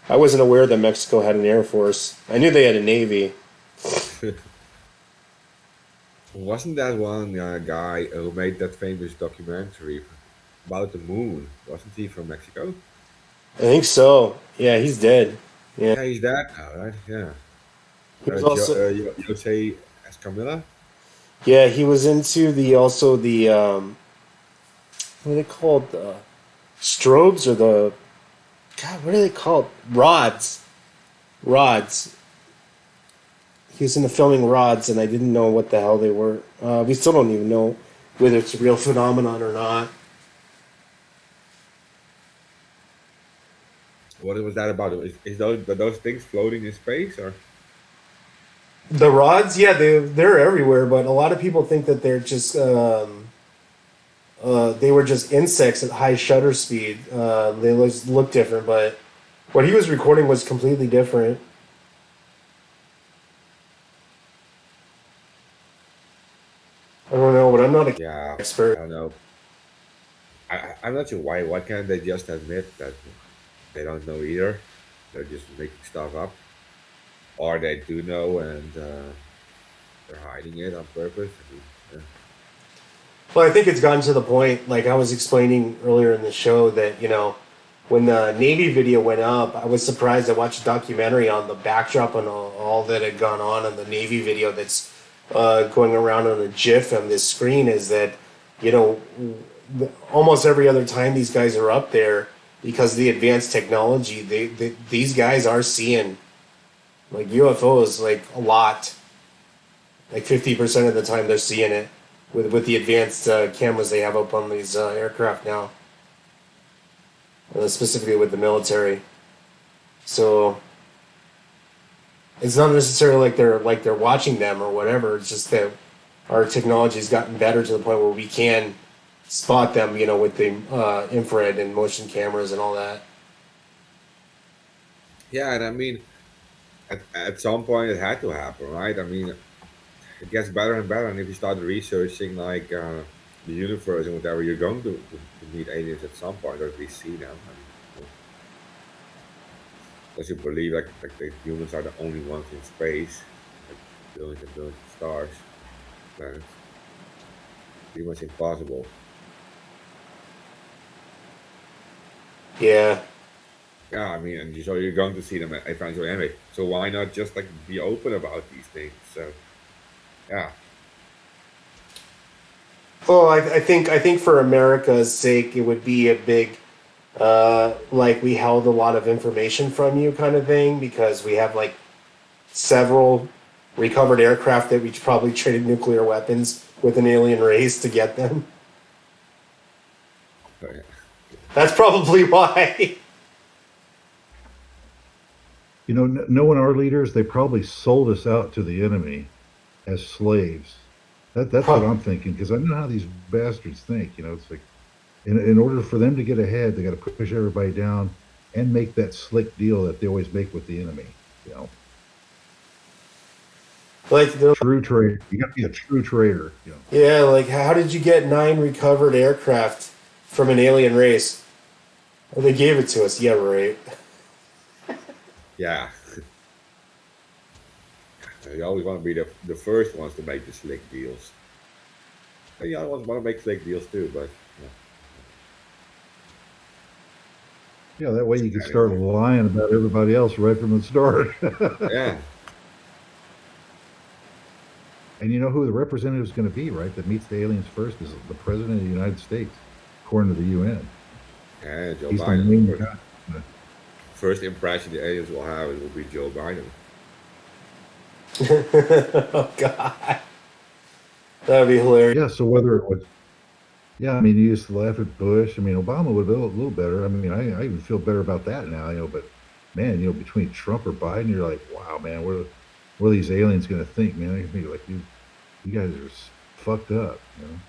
I wasn't aware that Mexico had an air force. I knew they had a navy. Wasn't that one guy who made that famous documentary about the moon? Wasn't he from Mexico? I think so. Yeah, he's dead. Yeah, Yeah, he's dead now, right? Yeah. he was also. Jose Escamilla? Yeah, he was into the also the what are they called? The strobes or the God? What are they called? Rods. Rods. He was into filming rods, and I didn't know what the hell they were. We still don't even know whether it's a real phenomenon or not. What was that about? Is those things floating in space or? The rods, yeah, they're everywhere, but a lot of people think that they're just they were just insects at high shutter speed. They look different, but what he was recording was completely different. I don't know, but I'm not an Yeah, I expert. don't know. I'm not sure why. Why can't they just admit that they don't know either? They're just making stuff up, or they do know and they're hiding it on purpose. I mean, yeah. Well, I think it's gotten to the point, like I was explaining earlier in the show, that when the Navy video went up, I was surprised. I watched a documentary on the backdrop and all that had gone on in the Navy video that's going around on a GIF on this screen. Is that, you know, almost every other time these guys are up there, because of the advanced technology, these guys are seeing like UFOs like a lot. Like 50% of the time they're seeing it with the advanced cameras they have up on these aircraft now, specifically with the military. So it's not necessarily like they're watching them or whatever. It's just that our technology's gotten better to the point where we can spot them, you know, with the infrared and motion cameras and all that. Yeah, and I mean, at some point it had to happen, right? I mean, it gets better and better, and if you start researching like the universe and whatever, you're going to meet aliens at some point, or at least see them. I mean, because you believe like the humans are the only ones in space, like billions and billions of stars, planets. Pretty much impossible. Yeah. Yeah, I mean, and so you're going to see them eventually anyway. So why not just like be open about these things? So yeah, Well, I think for America's sake, it would be a big, like we held a lot of information from you kind of thing, because we have like several recovered aircraft that we probably traded nuclear weapons with an alien race to get them. so, yeah. That's probably why. You know, knowing our leaders, they probably sold us out to the enemy as slaves. That's what Huh. I'm thinking, because I know how these bastards think. You know, it's like in order for them to get ahead, they got to push everybody down and make that slick deal that they always make with the enemy. You know, Like, they're- true traitor. You got to be a true traitor. You know. yeah, like how did you get 9 recovered aircraft from an alien race? Well, they gave it to us. Yeah, right. Yeah. You always want to be the first ones to make the slick deals. And the other ones want to make slick deals too, but Yeah, that way you can start anyway. lying about everybody else right from the start. Yeah, And you know who the representative is going to be, right? That meets the aliens first is the president of the United States, according to the UN. yeah, Joe He's the Biden. main First, guy. first impression the aliens will have it will be Joe Biden. Oh God, that'd be hilarious. Yeah, so whether it was, yeah, I mean, you used to laugh at Bush. I mean, Obama would have been a little better. I mean, I even feel better about that now, you know, but man, you know, between Trump or Biden, you're like, wow, man, what are these aliens going to think, man? They're going to be like, you guys are fucked up, you know?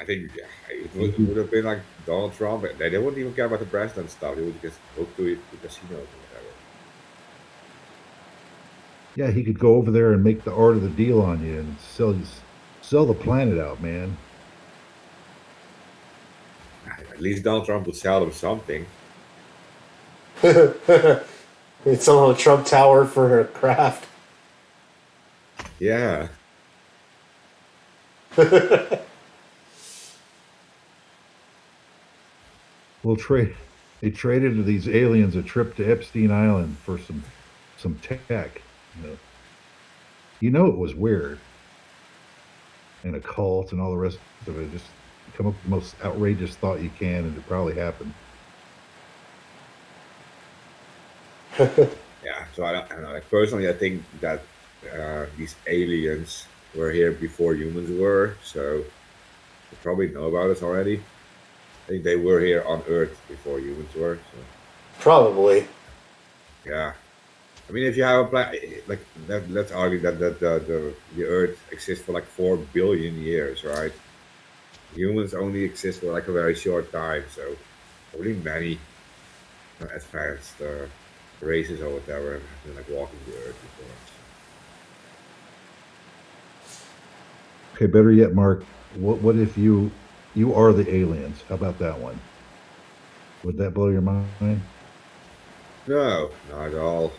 I think yeah, it would have been like Donald Trump. They wouldn't even care about the president stuff. They would just go to it, the casinos or whatever. Yeah, he could go over there and make the art of the deal on you and sell the planet out, man. At least Donald Trump would sell them something. It's somehow a Trump Tower for her craft. Yeah, We'll trade. They traded to these aliens a trip to Epstein Island for some tech. You know it was weird, and a cult and all the rest of it. Just come up with the most outrageous thought you can, and it probably happened. yeah. So I don't know. Like personally, I think that these aliens were here before humans were, so they probably know about us already. I think they were here on Earth before humans were. So Probably. yeah. I mean, if you have a planet like that, let's argue that the Earth exists for like 4 billion years, right? Humans only exist for like a very short time, so probably many advanced races or whatever have been like walking the Earth before. Okay, better yet, Mark. What if you are the aliens? How about that one? Would that blow your mind? No, not at all.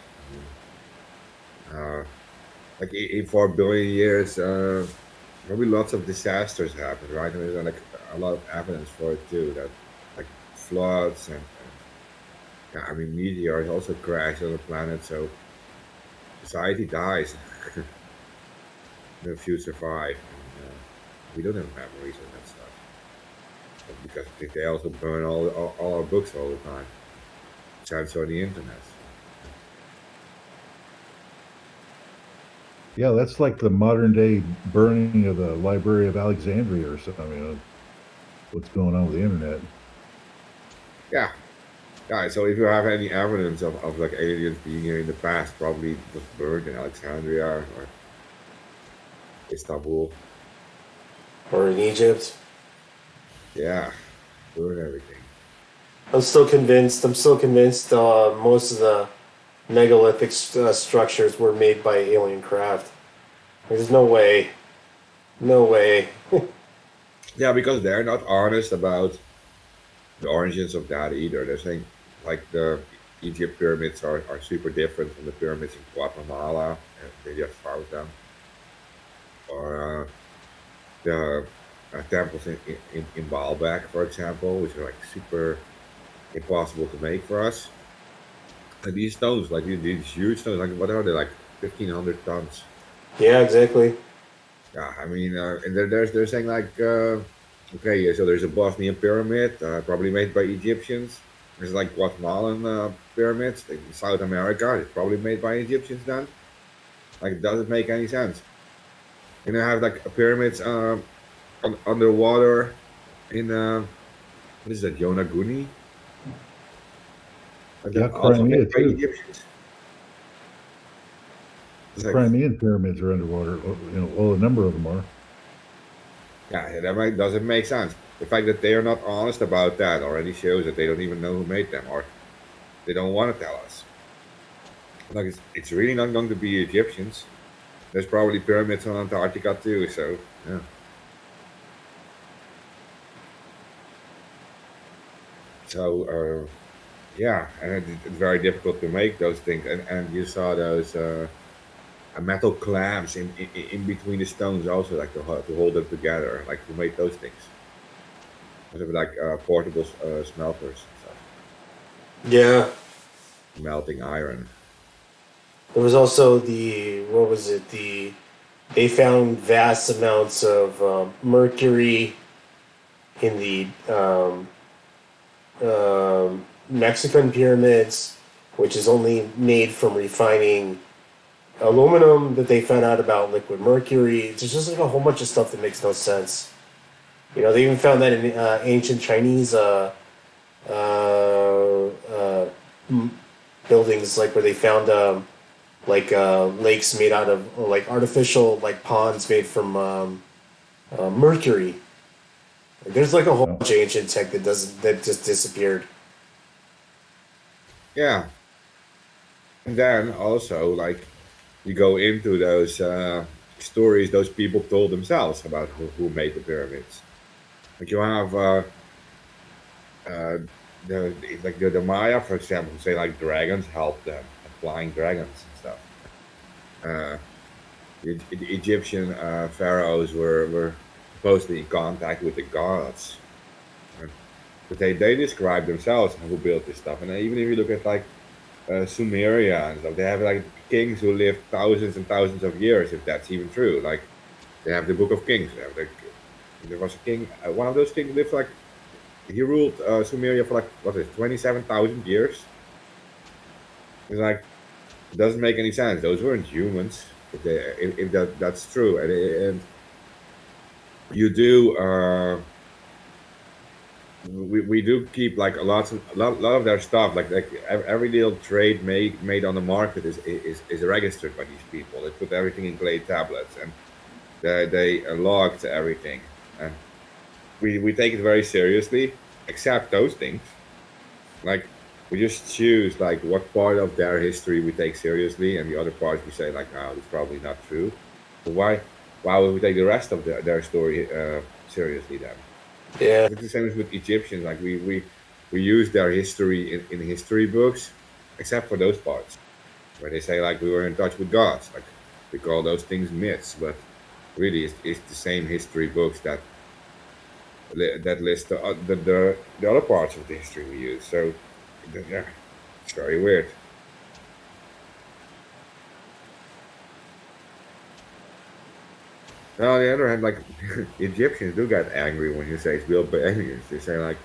Uh, like in 4 billion years, probably lots of disasters happened, right? And there's like a lot of evidence for it too, that like floods and Yeah, I mean, meteors also crash on the planet, so society dies. The few survive, and we don't have memories and that stuff. But because they also burn all our books all the time, censor the internet. Yeah, that's like the modern day burning of the Library of Alexandria or something. What's going on with the internet? Yeah, yeah. So if you have any evidence of like aliens being here in the past, probably it was burned in Alexandria or Istanbul. Or in Egypt. Yeah, burn everything. I'm still convinced. Most of the megalithic structures were made by alien craft. There's no way. No way. Yeah, because they're not honest about the origins of that either. They're saying like the Egypt pyramids are super different from the pyramids in Guatemala, and they just found them, or the temples in Baalbek, for example, which are like super impossible to make for us. And these stones, like these huge stones, like what are they, like 1,500 tons? Yeah, exactly. Yeah, I mean, and they're saying like, okay, yeah, so there's a Bosnian pyramid, probably made by Egyptians. There's like Guatemalan pyramids in South America, it's probably made by Egyptians then. Like, it doesn't make any sense. And I have like pyramids underwater in what is that, Yonaguni? And Yeah, that also Crimea made by too. Egyptians. The It's like, Crimean pyramids are underwater. Well, a number of them are. yeah, doesn't make sense. The fact that they are not honest about that already shows that they don't even know who made them, or they don't want to tell us. Like, it's really not going to be Egyptians. There's probably pyramids on Antarctica too, so yeah. So yeah, and it's very difficult to make those things. And you saw those metal clamps in between the stones also, like to hold them together, like who made those things? Sort of like portable smelters and stuff, Yeah. melting iron. There was also what was it? They found vast amounts of mercury in the Mexican pyramids, which is only made from refining aluminum that they found out about liquid mercury. It's just like a whole bunch of stuff that makes no sense. They even found that in ancient Chinese buildings, like where they found lakes made out of, or like artificial like ponds made from mercury. Like, there's like a whole No. bunch of ancient tech that just disappeared. Yeah, and then also like you go into those stories those people told themselves about who made the pyramids. Like you have uh, the Maya, for example, who say like dragons helped them, and flying dragons and stuff. Uh, the Egyptian pharaohs were supposedly in contact with the gods, and, but they describe themselves who built this stuff. And even if you look at like Sumeria and stuff, they have like kings who lived thousands and thousands of years, if that's even true. Like they have the Book of Kings. They have there was a king. One of those kings lived like he ruled Sumeria for like what is it, 27,000 years. It's like it doesn't make any sense. Those weren't humans. If that's true, and you do. We do keep like lot of their stuff like every little trade made on the market is registered by these people. They put everything in clay tablets and they logged everything, and we take it very seriously, except those things. Like we just choose like what part of their history we take seriously, and the other parts we say like, no, it's probably not true. So why would we take the rest of their story seriously then? Yeah. It's the same as with Egyptians. Like we use their history in history books, except for those parts where they say like we were in touch with gods. Like we call those things myths, but really it's the same history books that list the other parts of the history we use. So yeah, Very weird. Now, on the other hand, like Egyptians do get angry when you say it's built by aliens. They say like,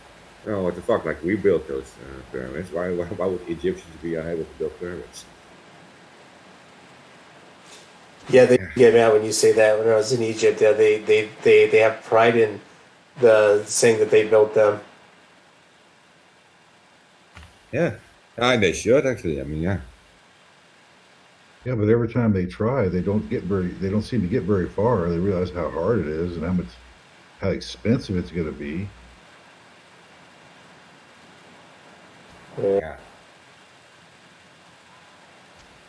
"No, what the fuck? Like we built those pyramids. Why would Egyptians be unable to build pyramids?" Yeah, they Yeah, get mad when you say that. When I was in Egypt, yeah, they have pride in the saying that they built them. yeah, and they should actually. I mean, yeah, Yeah, but every time they try, they don't seem to get very far. They realize how hard it is and how expensive it's going to be. yeah,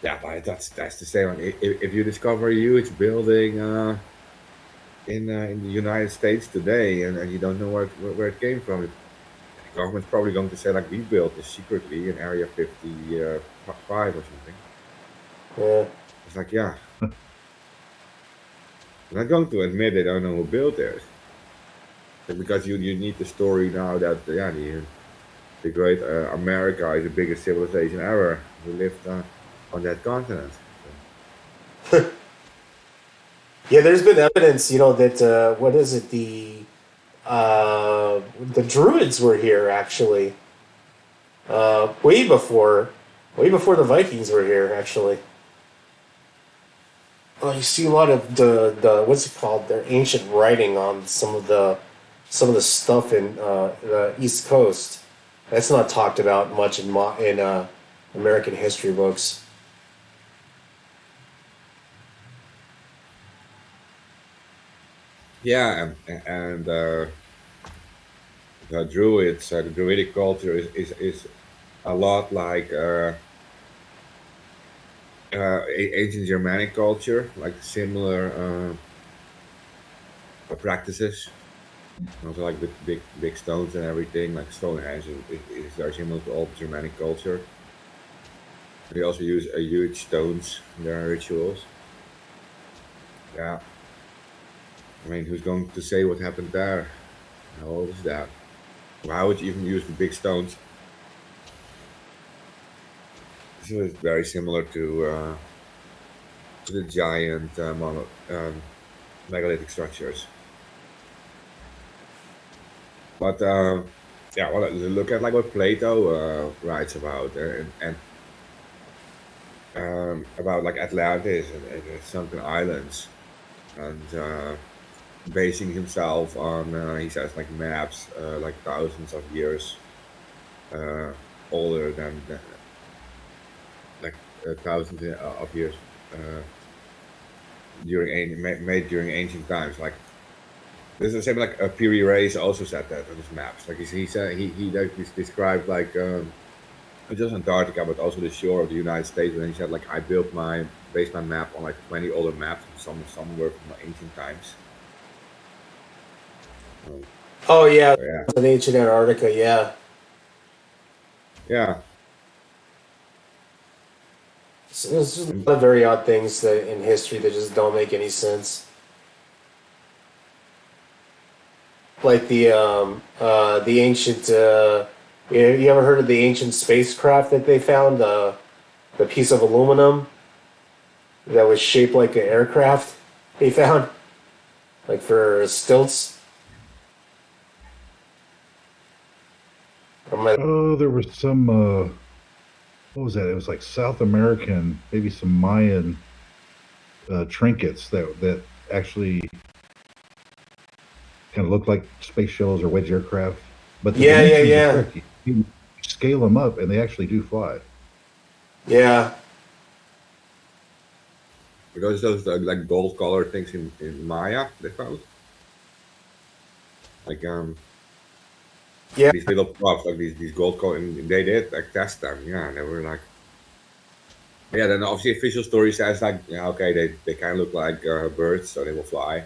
yeah. But that's the same. Like, if you discover a huge building in the United States today, and you don't know where it came from, the government's probably going to say like we built this secretly in Area 55 or something. Yeah. It's like, yeah, they're not going to admit they don't know who built theirs. Because you need the story now that yeah the great America is the biggest civilization ever who lived on that continent. Yeah, there's been evidence, that what is it? The Druids were here actually, way before the Vikings were here. Actually, you see a lot of the what's it called? Their ancient writing on some of the stuff in the East Coast. That's not talked about much in American history books. Yeah, and the Druids, the Druidic culture is a lot like ancient Germanic culture, like similar practices. Also, like with big stones and everything, like Stonehenge is very similar to old Germanic culture. They also use huge stones in their rituals. Yeah, I mean, who's going to say what happened there? How old is that? Why would you even use the big stones? This is very similar to the giant megalithic structures. But yeah, well, look at like what Plato writes about and about like Atlantis and the sunken islands, and basing himself on he says like maps like thousands of years uh, older than like thousands of years uh, made during ancient times. Like this is the same like Piri Reis also said that on his maps. Like he said he like, described like not just Antarctica but also the shore of the United States. And he said like I based my map on like 20 older maps. Some were from ancient times. Oh yeah, So yeah, in ancient Antarctica. Yeah, yeah, so there's just a and lot of very odd things in history that just don't make any sense. Like the ancient. You ever heard of the ancient spacecraft that they found? The piece of aluminum that was shaped like an aircraft. They found like for stilts. Or my, Oh, there was some. What was that? It was like South American, maybe some Mayan trinkets that actually kind of looked like space shuttles or wedge aircraft, but the yeah, yeah, dimensions are yeah, correct. You scale them up, and they actually do fly. yeah. because those like gold color things in Maya they found like Yeah, these little props like these gold color and they did like test them. Yeah, and they were like yeah. Then obviously official story says like yeah okay they kind of look like birds so they will fly.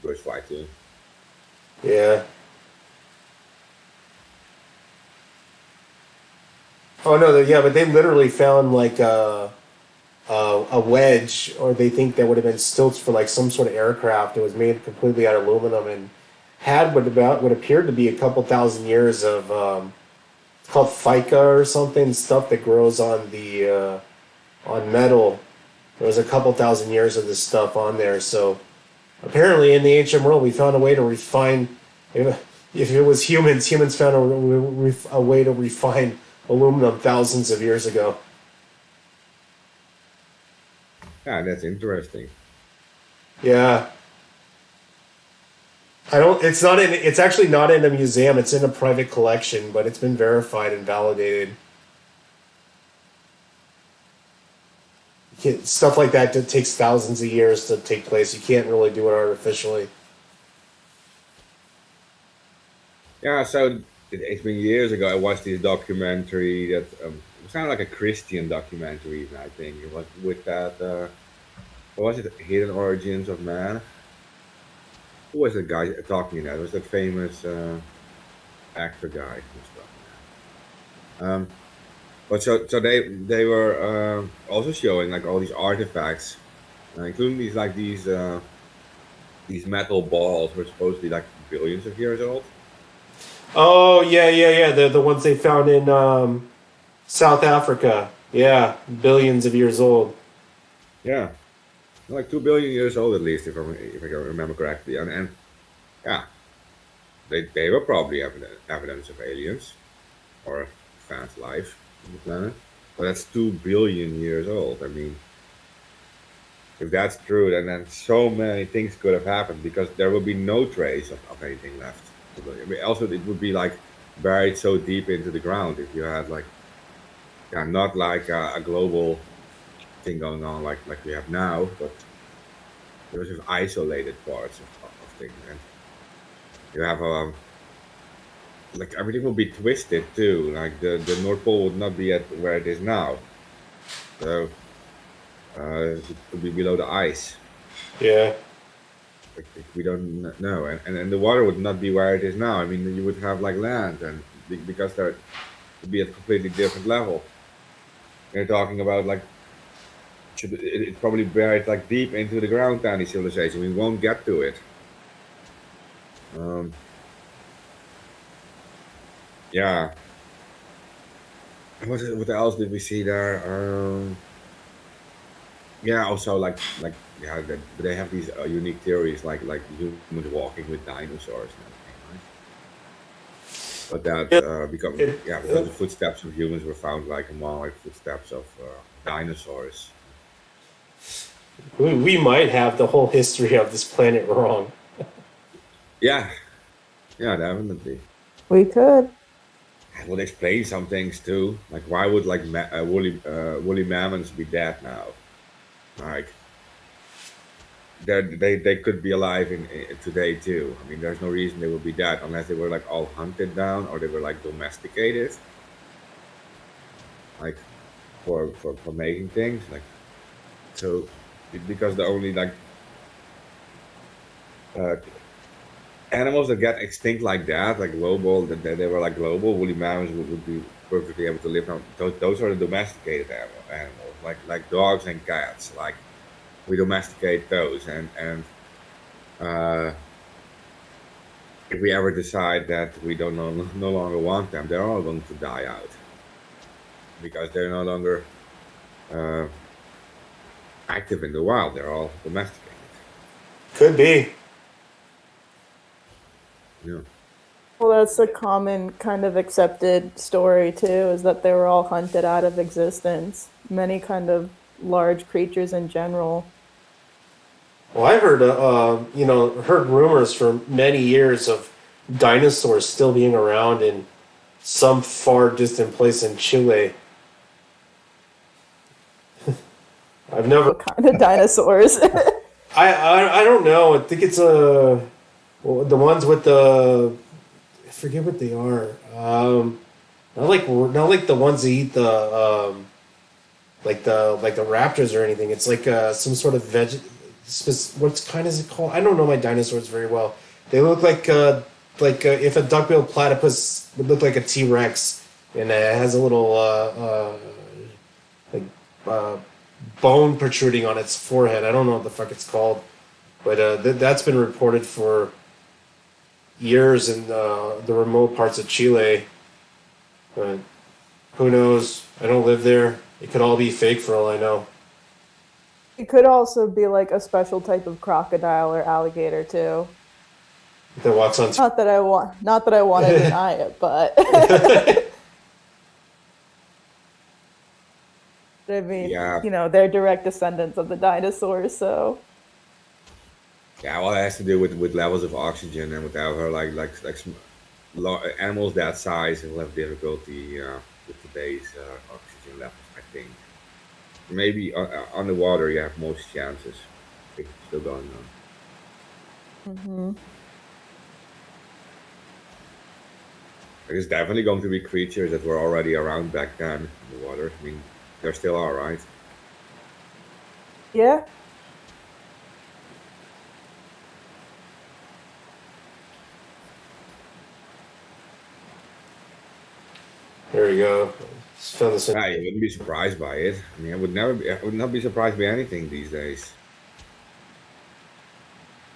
Birds fly too. yeah. Oh no, yeah, but they literally found like a wedge, or they think that would have been stilts for like some sort of aircraft. It was made completely out of aluminum and had what appeared to be a couple thousand years it's called fica or something, stuff that grows on the on metal. There was a couple thousand years of this stuff on there. So apparently in the ancient world, we found a way to refine. If it was humans, humans found a way to refine aluminum thousands of years ago. Yeah, that's interesting. Yeah. I don't. It's not in. It's actually not in a museum. It's in a private collection, but it's been verified and validated. Stuff like that takes thousands of years to take place. You can't really do it artificially. Yeah, so it's been years ago. I watched this documentary that it sounded like a Christian documentary, even, I think. It was with that, what was it, Hidden Origins of Man? Who was the guy talking in that? It was that famous actor guy who was talking in that. But so they were also showing like all these artifacts, including these metal balls were supposed to be like billions of years old. Oh yeah, yeah, yeah. The ones they found in South Africa. Yeah, billions of years old. Yeah, like 2 billion years old at least, if I can remember correctly. And yeah, they were probably evidence of aliens or advanced life on the planet. But that's 2 billion years old. I mean, if that's true, then so many things could have happened because there would be no trace of anything left. I mean, also, it would be like buried so deep into the ground if you had like, yeah, not like a global thing going on like we have now, but there was just isolated parts of things, and you have like everything will be twisted too. Like the North Pole would not be at where it is now, so it would be below the ice. Yeah. Like we don't know, and the water would not be where it is now. I mean, you would have like land, and because there would be at a completely different level. You're talking about like it's probably buried like deep into the ground, tiny civilization. We won't get to it. Um, yeah. What else did we see there? Yeah, also like yeah, they have these unique theories like humans walking with dinosaurs and everything, right? But that Yeah. because the footsteps of humans were found like among like footsteps of dinosaurs. We might have the whole history of this planet wrong. Yeah, yeah, definitely. We could. It would explain some things too. Like why would like woolly mammoths be dead now? Like they could be alive in today too. I mean, there's no reason they would be dead unless they were like all hunted down or they were like domesticated, like for making things. Like so, because the only like uh, animals that get extinct like that, like global, that they were like global, woolly mammoths would be perfectly able to live on. Those are the domesticated animals, like dogs and cats. Like we domesticate those, and uh, if we ever decide that we don't no longer want them, they're all going to die out because they're no longer uh, active in the wild. They're all domesticated. Could be. Yeah. Well, that's a common kind of accepted story too, is that they were all hunted out of existence. Many kind of large creatures in general. Well, I heard, heard rumors for many years of dinosaurs still being around in some far distant place in Chile. I've never. What kind of dinosaurs? I don't know. I think it's the ones with the. I forget what they are. Not like the ones that eat the like the raptors or anything. It's like some sort of what kind is it called? I don't know my dinosaurs very well. They look like if a duck-billed platypus would look like a T-Rex, and it has a little like bone protruding on its forehead. I don't know what the fuck it's called, but that's been reported for years in the remote parts of Chile. But who knows? I don't live there. It could all be fake for all I know. It could also be like a special type of crocodile or alligator too. That walks on. Not that I want to deny it, but I mean, Yeah. you know, they're direct descendants of the dinosaurs, so Yeah, well, it has to do with levels of oxygen and whatever. Animals that size will have difficulty with today's oxygen levels. I think maybe underwater you have most chances. I still don't know. There's definitely going to be creatures that were already around back then in the water. I mean, there still are, right? yeah. Here we go. Just found this. Yeah, you wouldn't be surprised by it. I mean, I would not be surprised by anything these days.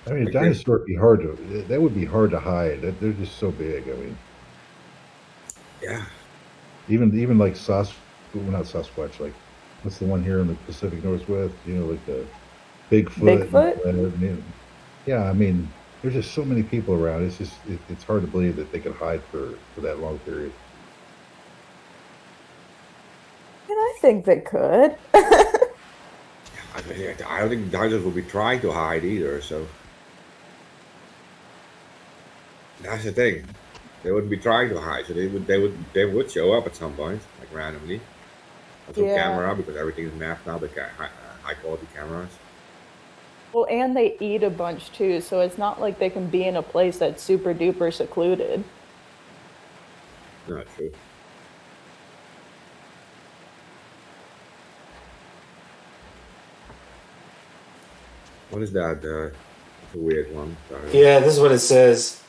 I mean, a Like dinosaur would be hard to. That would be hard to hide. They're just so big. I mean, Yeah, even like well, not Sasquatch. Like, what's the one here in the Pacific Northwest? You know, like the Bigfoot. Bigfoot? Yeah, I mean, there's just so many people around. It's just it's hard to believe that they could hide for that long period. And I think they could. I mean, I don't think dinosaurs would be trying to hide either. So that's the thing. They wouldn't be trying to hide, so they would show up at some point, like randomly, on some Yeah. camera, because everything is mapped now. The high quality cameras. Well, and they eat a bunch too, so it's not like they can be in a place that's super duper secluded. Not true. What is that? It's a weird one. Sorry. Yeah, this is what it says.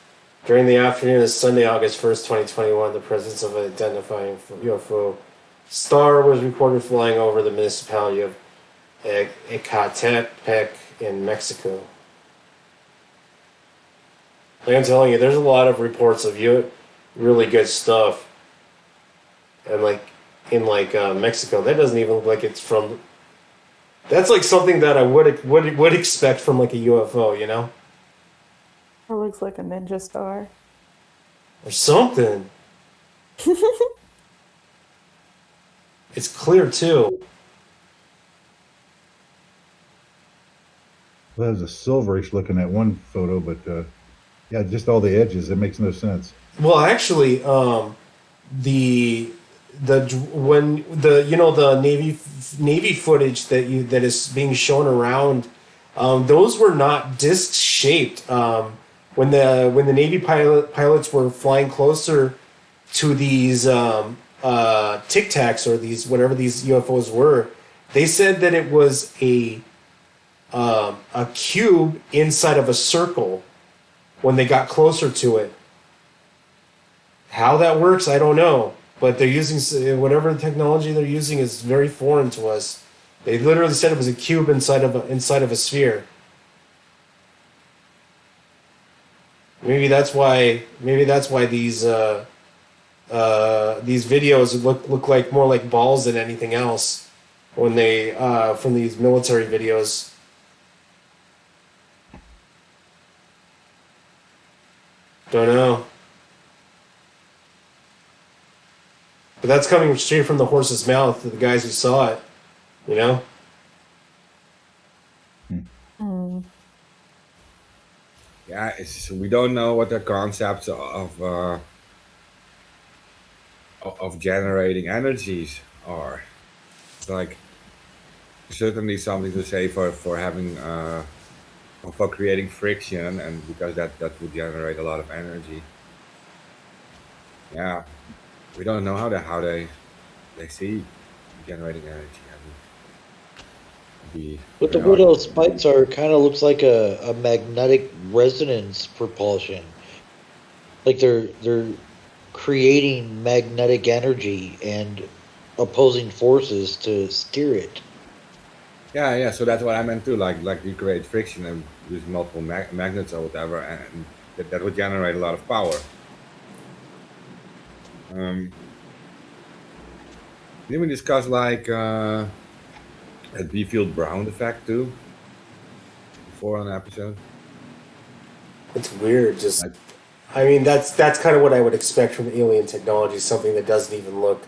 During the afternoon of Sunday, August 1st, 2021, the presence of an identifying UFO star was reported flying over the municipality of Ecatepec in Mexico. Like I'm telling you, there's a lot of reports of really good stuff. And like in Mexico, that doesn't even look like it's from. That's like something that I would expect from like a UFO, you know, It looks like a ninja star. or something. It's clear too. Well, there's a silverish looking at one photo, but yeah, just all the edges. It makes no sense. Well, actually, when the Navy footage that is being shown around, those were not disc shaped. When the Navy pilots were flying closer to these Tic Tacs or these whatever these UFOs were, they said that it was a cube inside of a circle when they got closer to it. How that works, I don't know. But they're using whatever technology they're using is very foreign to us. They literally said it was a cube inside of a sphere. Maybe that's why these videos look like more like balls than anything else when they from these military videos. Don't know. But that's coming straight from the horse's mouth to the guys who saw it, you know? Yeah, we don't know what the concepts of generating energies are. It's like certainly something to say for having for creating friction, and because that would generate a lot of energy. Yeah, we don't know how they see generating energy. But the way those spikes are, kind of looks like a magnetic resonance propulsion. Like they're creating magnetic energy and opposing forces to steer it. Yeah. So that's what I meant too. Like you create friction and use multiple magnets or whatever, and that would generate a lot of power. Didn't we discuss like a Befield Brown effect too before on an episode? It's weird. Just, Like, I mean, that's kind of what I would expect from alien technology. Something that doesn't even look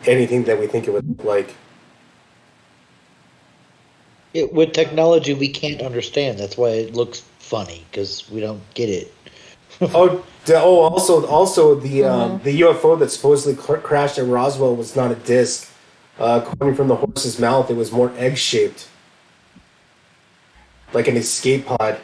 anything that we think it would look like. With technology we can't understand. That's why it looks funny because we don't get it. Also the UFO that supposedly crashed at Roswell was not a disc. According from the horse's mouth, it was more egg shaped, like an escape pod.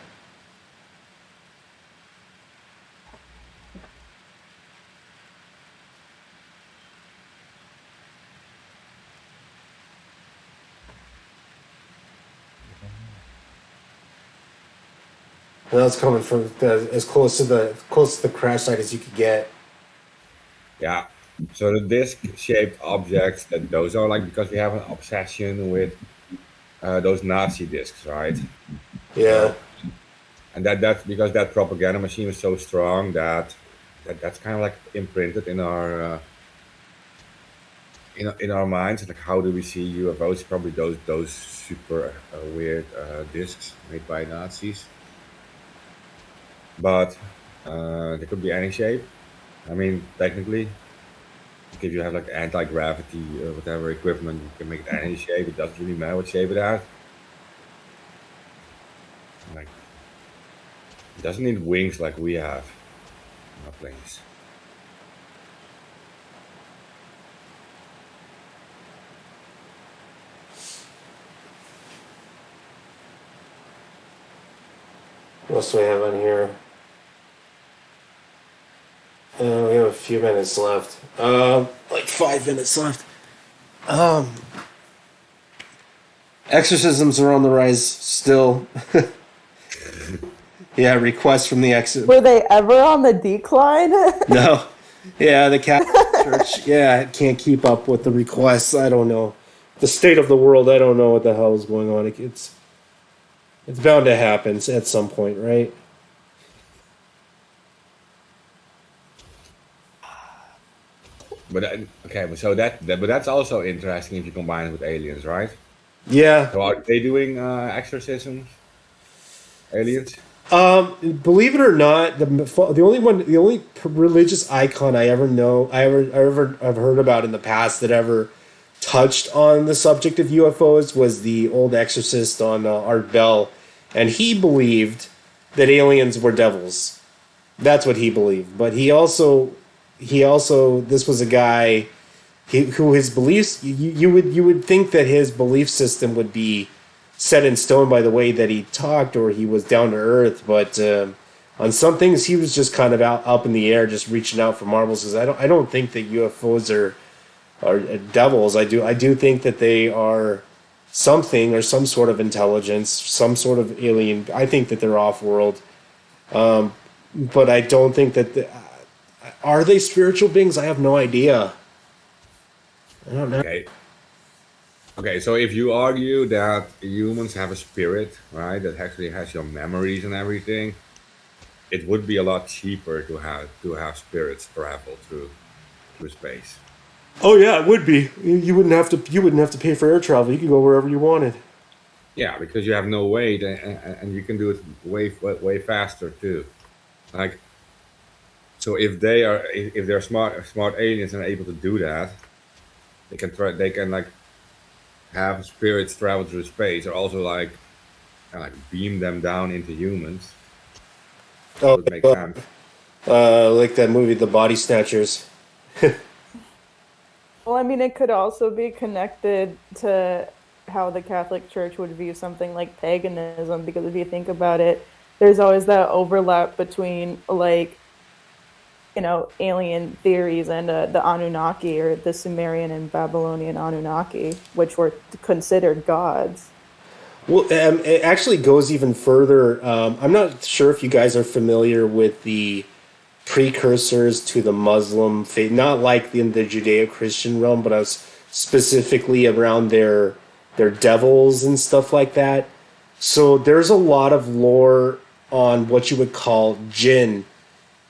And that was coming from as close to the crash site as you could get. yeah. So the disc-shaped objects, that those are like because we have an obsession with those Nazi discs, right? Yeah. So, and that's because that propaganda machine was so strong that's kind of like imprinted in our in our minds. Like, how do we see UFOs? Probably those super weird discs made by Nazis. But they could be any shape. I mean, technically, if you have like anti-gravity or whatever equipment, you can make it any shape. It doesn't really matter what shape it has. Like, it doesn't need wings like we have in our planes. What else do we have on here? We have a few minutes left. Like 5 minutes left. Exorcisms are on the rise still. Yeah, requests from the exit. Were they ever on the decline? No. Yeah, the Catholic Church. Yeah, it can't keep up with the requests. I don't know. The state of the world. I don't know what the hell is going on. It's bound to happen at some point, right? But okay, so but that's also interesting if you combine it with aliens, right? Yeah. So are they doing exorcisms? Aliens? Believe it or not, the only religious icon I've heard about in the past that ever touched on the subject of UFOs was the old exorcist on Art Bell, and he believed that aliens were devils. That's what he believed. But he also this was a guy who his beliefs you would think that his belief system would be set in stone by the way that he talked or he was down to earth, but on some things he was just kind of up in the air, just reaching out for marbles. Because I don't think that UFOs are devils. I do think that they are something or some sort of intelligence, some sort of alien. I think that they're off world, but I don't think that are they spiritual beings. I have no idea. I don't know. Okay. Okay, so if you argue that humans have a spirit, right, that actually has your memories and everything, it would be a lot cheaper to have spirits travel through space. Oh yeah, it would be. You wouldn't have to pay for air travel. You could go wherever you wanted. Yeah, because you have no weight and you can do it way faster too. Like, so if they're smart aliens and are able to do that, they can like have spirits travel through space, or also like kind of like beam them down into humans. That Oh, would make sense. like that movie, The Body Snatchers. Well, I mean, it could also be connected to how the Catholic Church would view something like paganism, because if you think about it, there's always that overlap between, like, alien theories and the Anunnaki, or the Sumerian and Babylonian Anunnaki, which were considered gods. Well, it actually goes even further. I'm not sure if you guys are familiar with the precursors to the Muslim faith, not like in the Judeo-Christian realm, but I was specifically around their devils and stuff like that. So there's a lot of lore on what you would call jinn,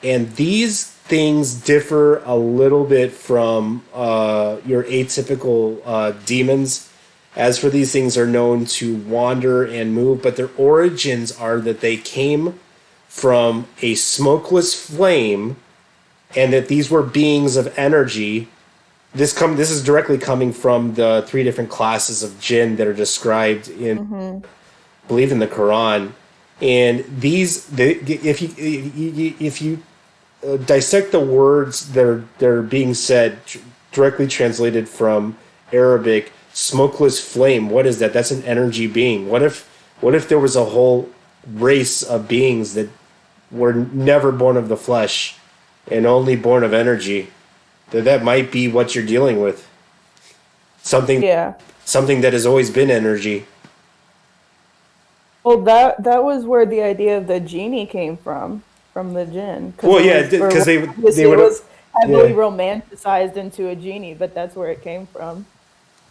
and these things differ a little bit from your atypical demons. As for these things are known to wander and move, but their origins are that they came from a smokeless flame, and that these were beings of energy. This is directly coming from the three different classes of jinn that are described in, I believe, in the Quran. And if you dissect the words that are being said, directly translated from Arabic, smokeless flame. What is that? That's an energy being. What if there was a whole race of beings that were never born of the flesh and only born of energy? That might be what you're dealing with. Something that has always been energy. Well, that was where the idea of the genie came from the jinn. Well, yeah, because they it would. was heavily romanticized into a genie, but that's where it came from.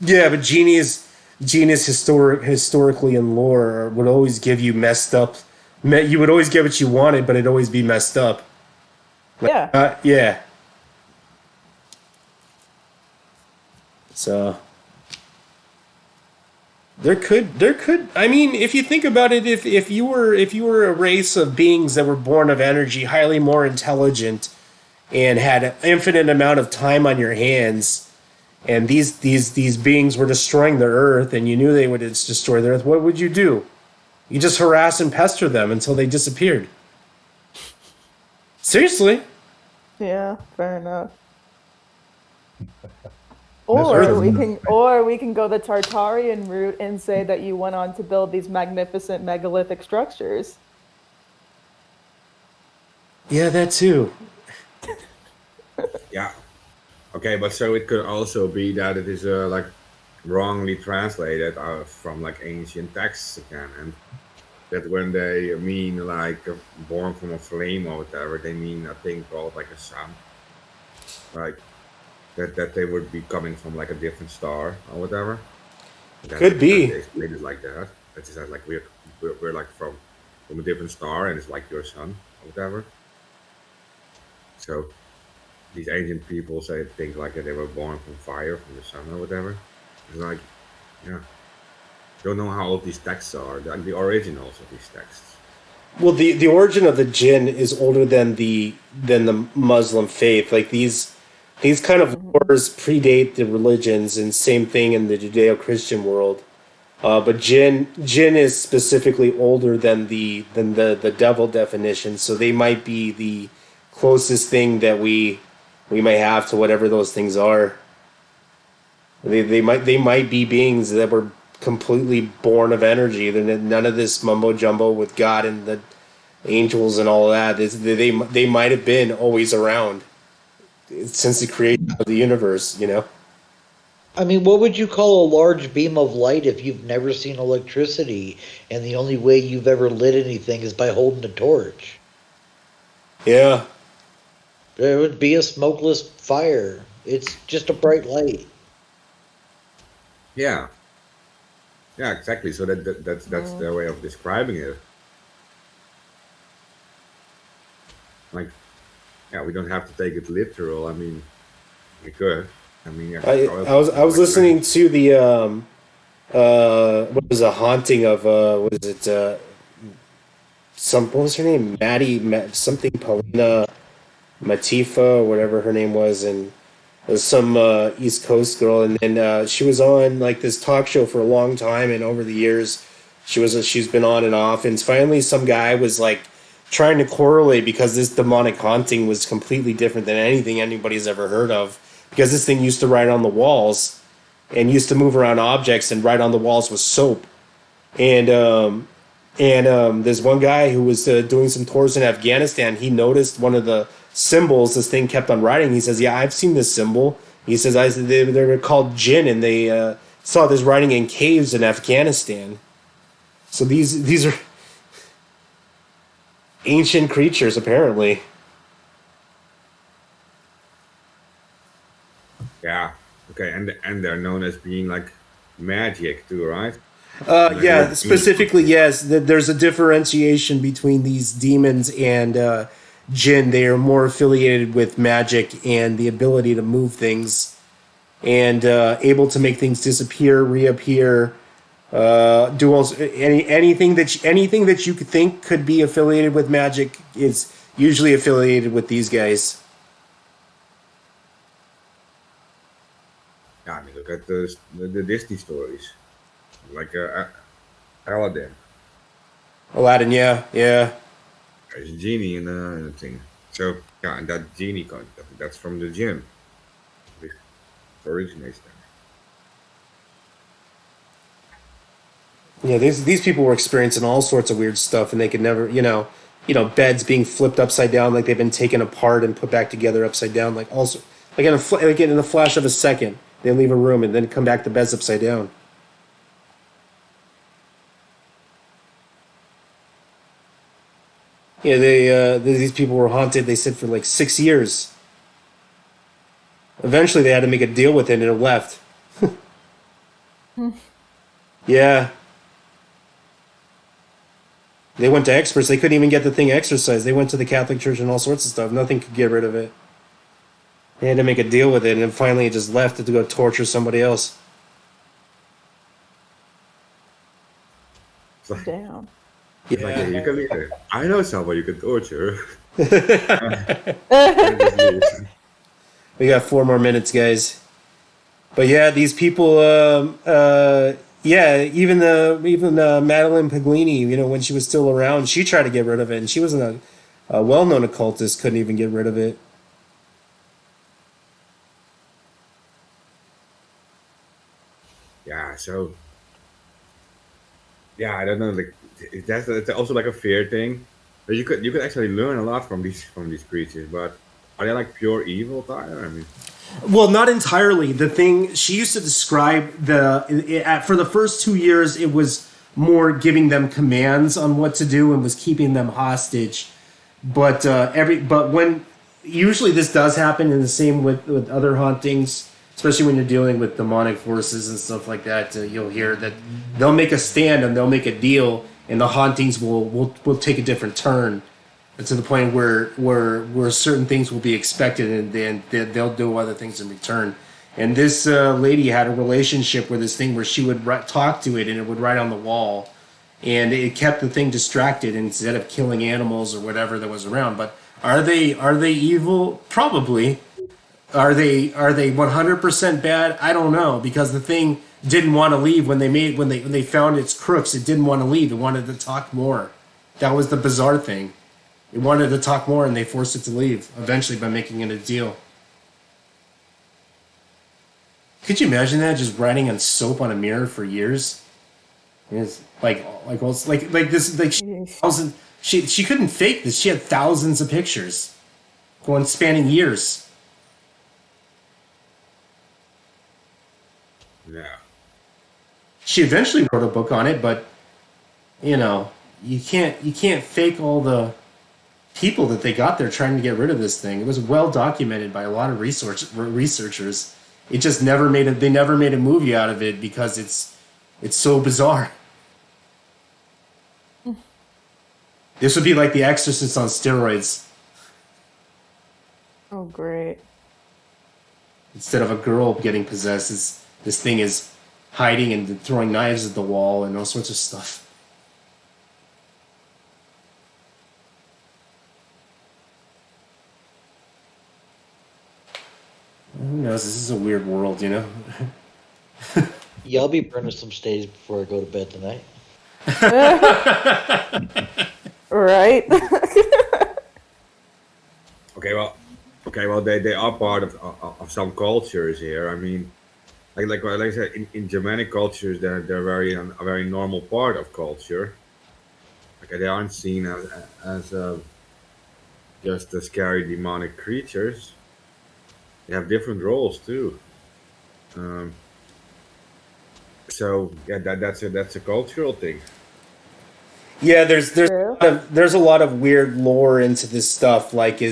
Yeah, but genies historically in lore would always give you messed up. You would always get what you wanted, but it'd always be messed up. Yeah. So there could. I mean, if you think about it, if you were a race of beings that were born of energy, highly more intelligent, and had an infinite amount of time on your hands, and these beings were destroying the earth, and you knew they would destroy the earth, what would you do? You just harass and pester them until they disappeared. Seriously. Yeah, fair enough. Or we can go the Tartarian route and say that you went on to build these magnificent megalithic structures. Yeah, that too. Yeah. Okay, but so it could also be that it is like wrongly translated from like ancient texts again, and that when they mean like born from a flame or whatever, they mean a thing called like a sun, like that they would be coming from like a different star or whatever. Could be. They explain it like that. It's just like we're like from a different star, and it's like your sun or whatever. So these ancient people think like that they were born from fire, from the sun or whatever. It's like, yeah, don't know how old these texts are, like the originals of these texts. Well, the origin of the jinn is older than the Muslim faith. Like these kind of wars predate the religions, and same thing in the Judeo-Christian world. But jinn is specifically older than the devil definition, so they might be the closest thing that we might have to whatever those things are. They might be beings that were completely born of energy. None of this mumbo jumbo with God and the angels and all that. They might have been always around since the creation of the universe, you know? I mean, what would you call a large beam of light if you've never seen electricity and the only way you've ever lit anything is by holding a torch? Yeah. It would be a smokeless fire. It's just a bright light. Yeah. Yeah, exactly. So that's their way of describing it. Like, yeah, we don't have to take it literal. I mean, we could. I mean, yeah, I was listening to the what was a haunting of what is it what was her name, something Paulina Matifa or whatever her name was, and it was some East Coast girl, and then she was on like this talk show for a long time, and over the years she's been on and off, and finally some guy was like trying to correlate because this demonic haunting was completely different than anything anybody's ever heard of, because this thing used to write on the walls and used to move around objects and write on the walls with soap, and there's one guy who was doing some tours in Afghanistan. He noticed one of the symbols this thing kept on writing. He says, yeah, I've seen this symbol. He says, they were called jinn, and they saw this writing in caves in Afghanistan. So these are ancient creatures, apparently. Yeah. Okay, and they're known as being like magic too, right? Specifically, yes. There's a differentiation between these demons and jinn. They are more affiliated with magic and the ability to move things and able to make things disappear, reappear. Do also anything that you could think could be affiliated with magic is usually affiliated with these guys. Yeah, I mean, look at the Disney stories, like Aladdin. Aladdin, yeah, yeah. There's a genie in the thing. So yeah, and that genie that's from the gym. It originates there. Yeah, these people were experiencing all sorts of weird stuff, and they could never, beds being flipped upside down, like they've been taken apart and put back together upside down, like also, like in the flash of a second, they leave a room and then come back to beds upside down. Yeah, these people were haunted. They said for like 6 years. Eventually, they had to make a deal with it, and it left. Yeah. They went to experts. They couldn't even get the thing exorcised. They went to the Catholic Church and all sorts of stuff. Nothing could get rid of it. They had to make a deal with it, and then finally it just left to go torture somebody else. It's like, Damn. it's like, yeah, you can leave it. I know somebody you can torture. We got 4 more minutes, guys. But yeah, these people. Yeah, even Madeline Paglini, when she was still around, she tried to get rid of it, and she wasn't a well-known occultist. Couldn't even get rid of it. Yeah, so yeah, I don't know. Like that's also like a fear thing. But you could actually learn a lot from these creatures, but are they like pure evil, Tyler? I mean, Well, not entirely. The thing she used to describe for the first 2 years, it was more giving them commands on what to do and was keeping them hostage. But when usually this does happen, in the same with other hauntings, especially when you're dealing with demonic forces and stuff like that. You'll hear that they'll make a stand and they'll make a deal, and the hauntings will take a different turn. To the point where certain things will be expected, and then they'll do other things in return. And this lady had a relationship with this thing where she would talk to it, and it would write on the wall, and it kept the thing distracted instead of killing animals or whatever that was around. But are they evil? Probably. Are they 100% bad? I don't know, because the thing didn't want to leave when they found its crooks. It didn't want to leave. It wanted to talk more. That was the bizarre thing. It wanted to talk more, and they forced it to leave, eventually by making it a deal. Could you imagine that, just writing on soap on a mirror for years? It's she couldn't fake this. She had thousands of pictures, spanning years. yeah. She eventually wrote a book on it, but you can't fake all the people that they got there trying to get rid of this thing. It was well documented by a lot of researchers. It just they never made a movie out of it because it's so bizarre. This would be like The Exorcist on steroids. Oh, great. Instead of a girl getting possessed, this thing is hiding and throwing knives at the wall and all sorts of stuff. Who knows? This is a weird world, Yeah, I'll be burning some stays before I go to bed tonight. Right? Okay, well, they are part of some cultures here. I mean, like I said, in Germanic cultures, they're a very normal part of culture. Like they aren't seen as just the scary demonic creatures. They have different roles too. So yeah, that's a cultural thing. Yeah, there's True. there's a lot of weird lore into this stuff. I've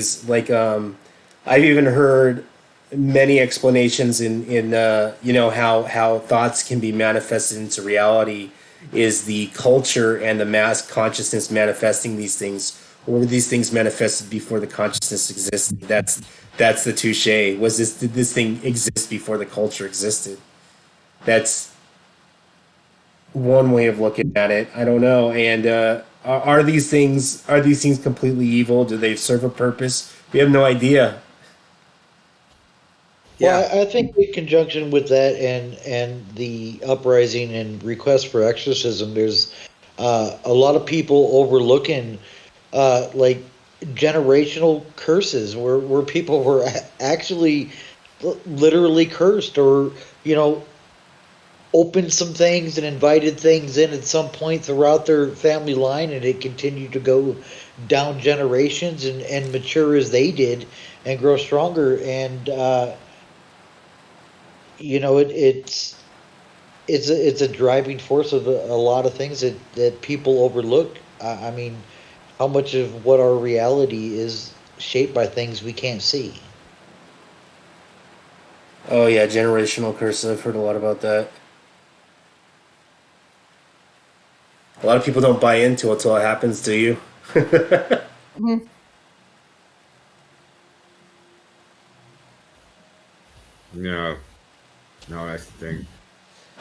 even heard many explanations in how thoughts can be manifested into reality is the culture and the mass consciousness manifesting these things or were these things manifested before the consciousness existed? That's the touche. Did this thing exist before the culture existed? That's one way of looking at it. I don't know. And are these things completely evil? Do they serve a purpose? We have no idea. Well, Yeah, I think in conjunction with that and the uprising and request for exorcism, there's a lot of people overlooking like generational curses where people were actually literally cursed or you know opened some things and invited things in at some point throughout their family line and it continued to go down generations and mature as they did and grow stronger and you know it's a driving force of a lot of things that people overlook. I mean, how much of what our reality is shaped by things we can't see. Oh yeah, generational curses. I've heard a lot about that. A lot of people don't buy into it until it happens to you. Mhm. no, no, that's the thing.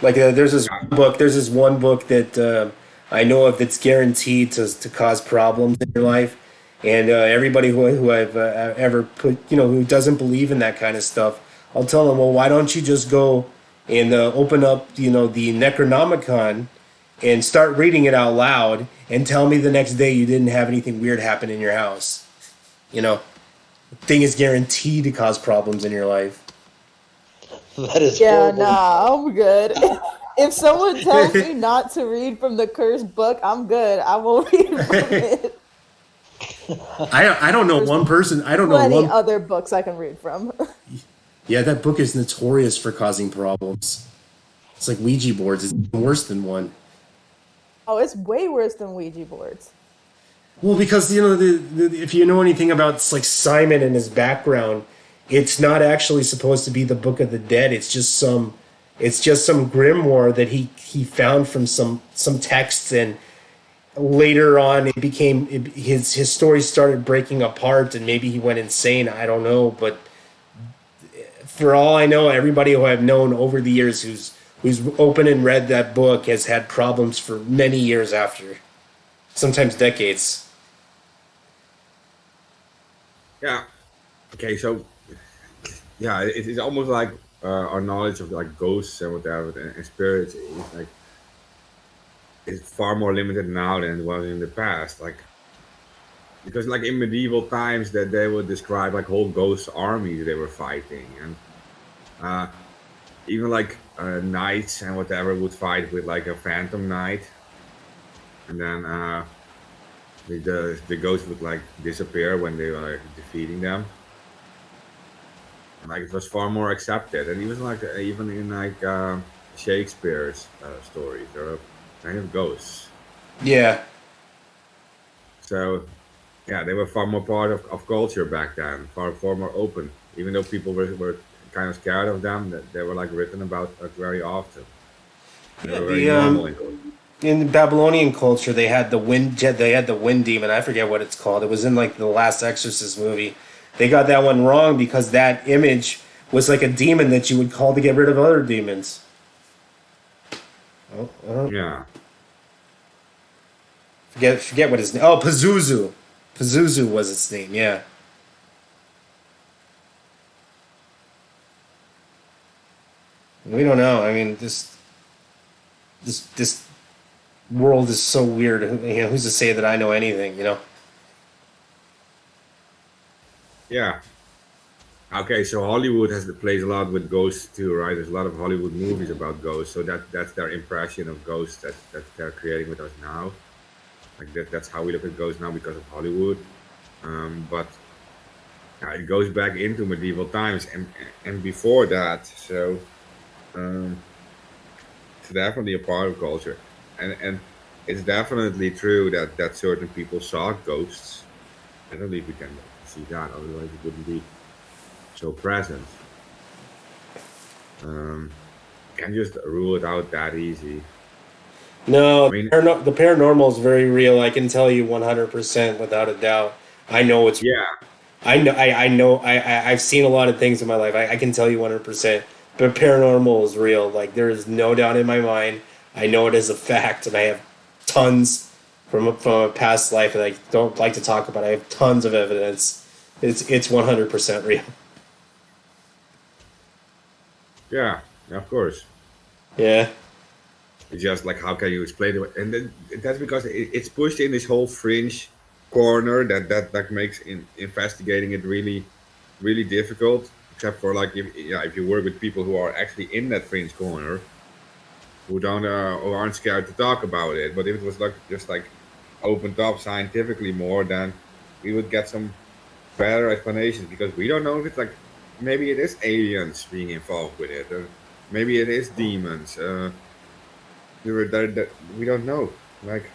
Like Yeah, there's this one book that I know of that's guaranteed to cause problems in your life, and everybody who I've ever put, who doesn't believe in that kind of stuff, I'll tell them, well, why don't you just go and open up, the Necronomicon and start reading it out loud and tell me the next day you didn't have anything weird happen in your house. You know, thing is guaranteed to cause problems in your life. That is Yeah, horrible. nah, I'm good. If someone tells me not to read from the cursed book, I'm good. I won't read from it. I don't know There's one person. I don't know plenty one. other books I can read from. Yeah, that book is notorious for causing problems. It's like Ouija boards. It's even worse than one. Oh, it's way worse than Ouija boards. Well, because if you know anything about like Simon and his background, it's not actually supposed to be the Book of the Dead. It's just some grimoire that he found from some texts, and later on his story started breaking apart, and maybe he went insane. I don't know, but for all I know, everybody who I've known over the years who's opened and read that book has had problems for many years after, sometimes decades. yeah. Okay, so yeah, it's almost like our knowledge of like ghosts and whatever and spirits is like is far more limited now than it was in the past. Like because like in medieval times that they would describe like whole ghost armies they were fighting and uh, even like knights and whatever would fight with like a phantom knight and then the ghost would like disappear when they were defeating them. And, like it was far more accepted, and even like even in like Shakespeare's stories, there are kind of ghosts. Yeah. So yeah, they were far more part of culture back then, far more open. Even though people were kind of scared of them, that they were like written about very often. And they Yeah, were very normal in culture. in the Babylonian culture, they had the wind demon. I forget what it's called. It was in like the last Exorcist movie. They got that one wrong because that image was like a demon that you would call to get rid of other demons. Oh, Yeah, forget what his name. Oh, Pazuzu. Pazuzu was its name. Yeah. We don't know. I mean, this world is so weird. Who's to say that I know anything? yeah. Okay, so Hollywood has plays a lot with ghosts too, right? There's a lot of Hollywood movies about ghosts, so that's their impression of ghosts that they're creating with us now. Like that's how we look at ghosts now because of Hollywood. But it goes back into medieval times and before that. So um, it's definitely a part of culture, and it's definitely true that certain people saw ghosts. I don't believe we can see that, otherwise it wouldn't be so present. Can just rule it out that easy. No, I mean, the paranormal is very real. I can tell you 100% without a doubt. I know it's. yeah, I know. I've seen a lot of things in my life. I can tell you 100%. But paranormal is real. Like there is no doubt in my mind. I know it is a fact, and I have tons from a past life that I don't like to talk about. I have tons of evidence. It's 100% real. yeah, of course. Yeah. It's just like how can you explain it? And then that's because it's pushed in this whole fringe corner that makes investigating it really difficult. Except for like if you work with people who are actually in that fringe corner, who don't who aren't scared to talk about it. But if it was like just like opened up scientifically more, then we would get some better explanations because we don't know if it's like maybe it is aliens being involved with it, or maybe it is demons. We don't know. Like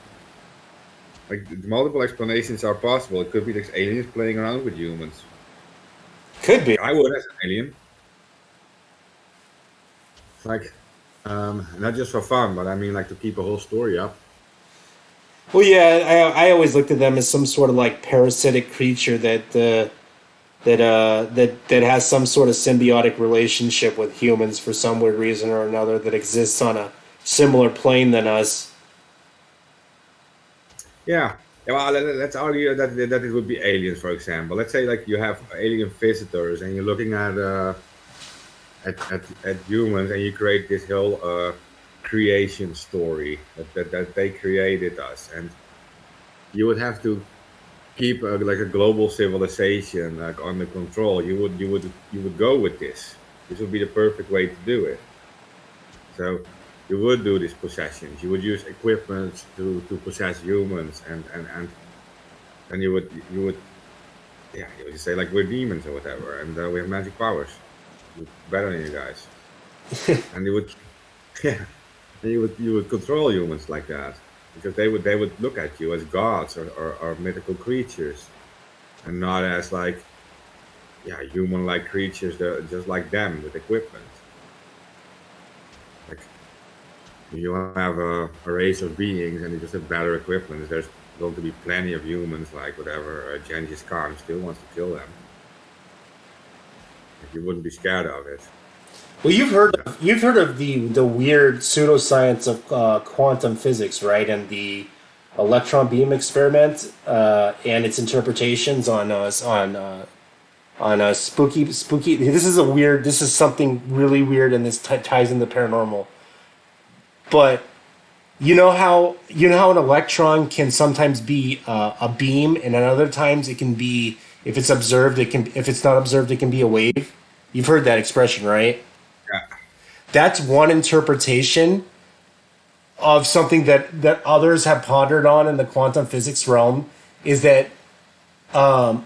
multiple explanations are possible. It could be like aliens playing around with humans. Could be. I would as an alien. Like, not just for fun, but I mean like to keep a whole story up. Well, yeah, I always looked at them as some sort of like parasitic creature that has some sort of symbiotic relationship with humans for some weird reason or another that exists on a similar plane than us. Yeah. Yeah, well, let's argue that it would be aliens, for example. Let's say like you have alien visitors and you're looking at humans and you create this whole creation story that they created us, and you would have to keep like a global civilization like under control. You would go with this. This would be the perfect way to do it. So you would do these possessions. You would use equipment to possess humans, and you would yeah, you would say like we're demons or whatever, and we have magic powers. We're better than you guys, and you would yeah, and you would control humans like that because they would look at you as gods or mythical creatures, and not as like yeah human-like creatures that are just like them with equipment. Like you have a race of beings and you just have better equipment. There's going to be plenty of humans, like whatever. Genghis Khan still wants to kill them. Like, you wouldn't be scared of it. Well, you've heard of the weird pseudoscience of quantum physics, right? And the electron beam experiment and its interpretations on spooky. This is a weird. This is something really weird, and this ties into paranormal. But you know how an electron can sometimes be a beam, and at other times it can be if it's observed, it can if it's not observed, it can be a wave. You've heard that expression, right? Yeah, That's one interpretation of something that others have pondered on in the quantum physics realm is that unless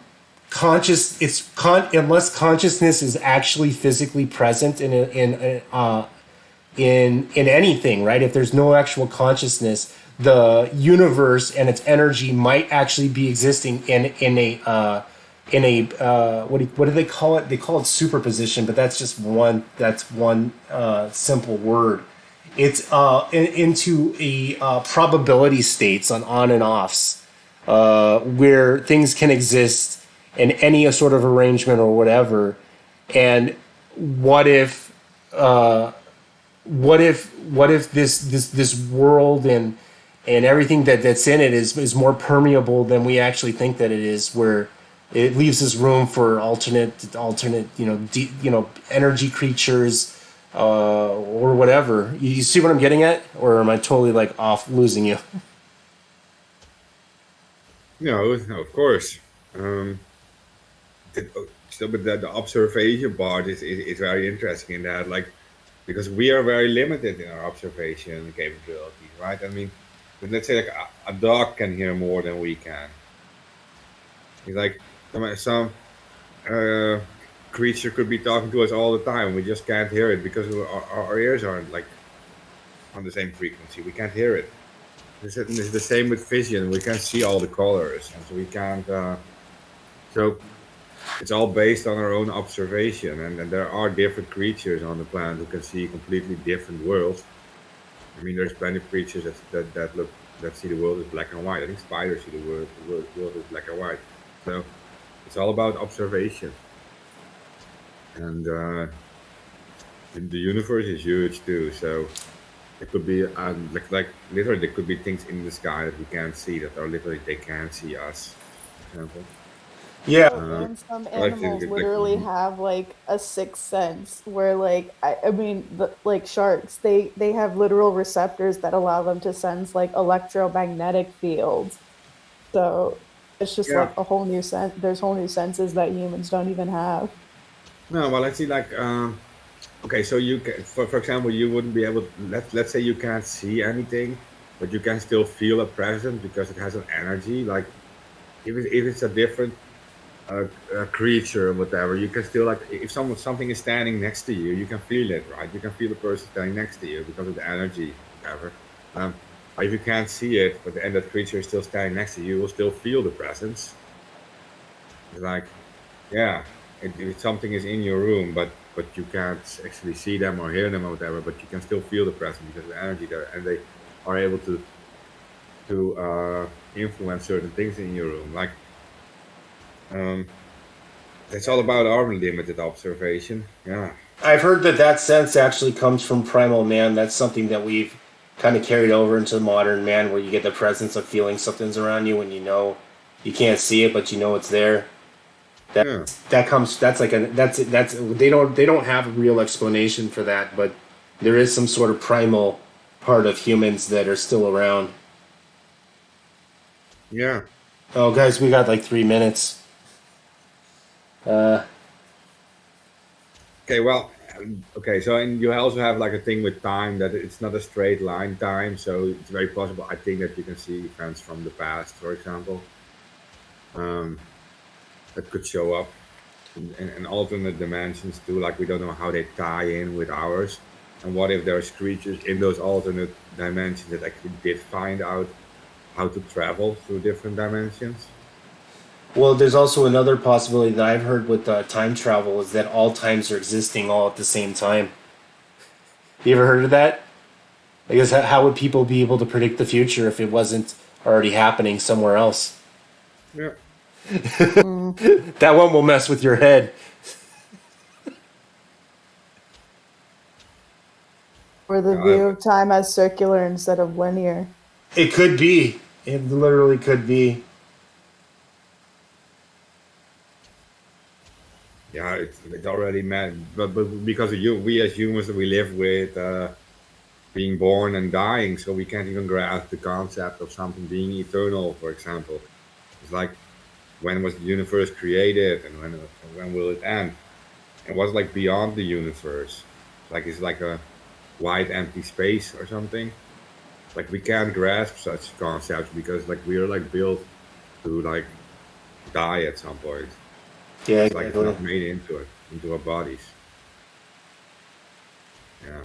consciousness is actually physically present in anything, right? If there's no actual consciousness, the universe and its energy might actually be existing in a what do they call it? They call it superposition, but that's one simple word. It's into a probability states on and offs, where things can exist in any sort of arrangement or whatever. And what if what if this world and everything that's in it is more permeable than we actually think that it is, where it leaves this room for alternate energy creatures or whatever. You see what I'm getting at, or am I totally like off losing you? no, of course. Um, still, but the observation part is very interesting in that, like, because we are very limited in our observation capabilities, right? I mean, let's say like a dog can hear more than we can. It's like some uh, creature could be talking to us all the time. We just can't hear it because our ears aren't like on the same frequency. We can't hear it. It's the same with vision. We can't see all the colors, and so we can't. So it's all based on our own observation, and there are different creatures on the planet who can see completely different worlds. I mean, there's plenty of creatures that see the world as black and white. I think spiders see the world as black and white. So it's all about observation. And the universe is huge too. So it could be like literally there could be things in the sky that we can't see that are literally they can't see us, for example. Yeah. Oh, and some Like, animals literally have like a sixth sense where like I mean like sharks they have literal receptors that allow them to sense like electromagnetic fields. So it's just yeah. like a whole new sense. There's whole new senses that humans don't even have. No, well, let's see. Like, okay, so you can, for example, you wouldn't be able. Let's say you can't see anything, but you can still feel a presence because it has an energy. Like, if it's a different a creature or whatever, you can still like if something is standing next to you, you can feel it, right? You can feel the person standing next to you because of the energy, whatever. But if you can't see it, but the end that creature is still standing next to you, you will still feel the presence. It's like, yeah, if something is in your room, but you can't actually see them or hear them or whatever, but you can still feel the presence because of the energy there, and they are able to influence certain things in your room, like. It's all about our limited observation. Yeah. I've heard that sense actually comes from primal man. That's something that we've kind of carried over into modern man, where you get the presence of feeling something's around you, and you know you can't see it, but you know it's there. Yeah. That comes. That's like a. That's they don't have a real explanation for that, but there is some sort of primal part of humans that are still around. Yeah. Oh, guys, we got like 3 minutes. Okay. Well. Okay. So, and you also have like a thing with time that it's not a straight line time. So it's very possible. I think that you can see events from the past, for example, that could show up in alternate dimensions too. Like we don't know how they tie in with ours. And what if there's creatures in those alternate dimensions that actually did find out how to travel through different dimensions? Well, there's also another possibility that I've heard with time travel is that all times are existing all at the same time. You ever heard of that? I guess how would people be able to predict the future if it wasn't already happening somewhere else? Yeah. That one will mess with your head. Or the view of time as circular instead of linear. It could be. It literally could be. Yeah, it's already mad, but because of you, we as humans we live with being born and dying, so we can't even grasp the concept of something being eternal. For example, it's like when was the universe created and when will it end? And what's like beyond the universe? Like it's like a wide empty space or something. Like we can't grasp such concepts because like we are like built to like die at some point. Yeah, It's like it's exactly. not made into our bodies. Yeah.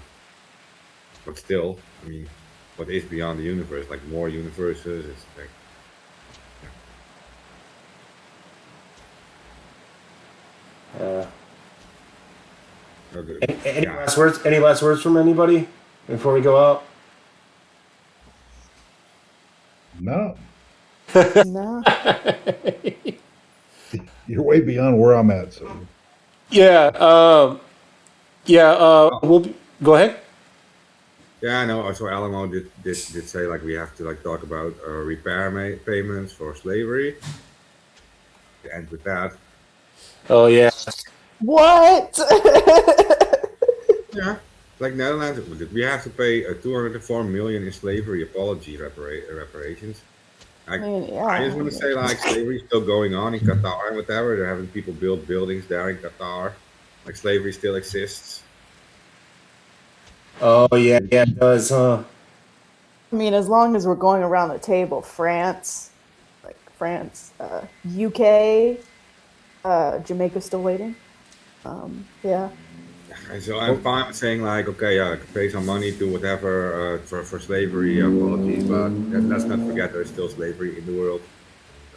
But still, I mean, what is beyond the universe? Like more universes. It's like, okay. Any Yeah. last words? Any last words from anybody before we go out? No, No. you're way beyond where I'm at. So Yeah. Yeah. Oh, Go ahead. yeah, I know. So Alamo did say like we have to like talk about repair payments for slavery. To end with that. Oh yeah. What? Yeah. Like Netherlands, we have to pay 204 million in slavery apology reparations. I Like, mean, I just yeah. want to say, like, slavery is still going on in Qatar and whatever. They're having people build buildings there in Qatar. Like, slavery still exists. Oh yeah. Yeah. It does, huh? I mean, as long as we're going around the table, France, UK, Jamaica's still waiting. Yeah. And so I'm fine with saying, like, okay, yeah, I could pay some money to whatever for slavery apologies, but let's not forget there's still slavery in the world.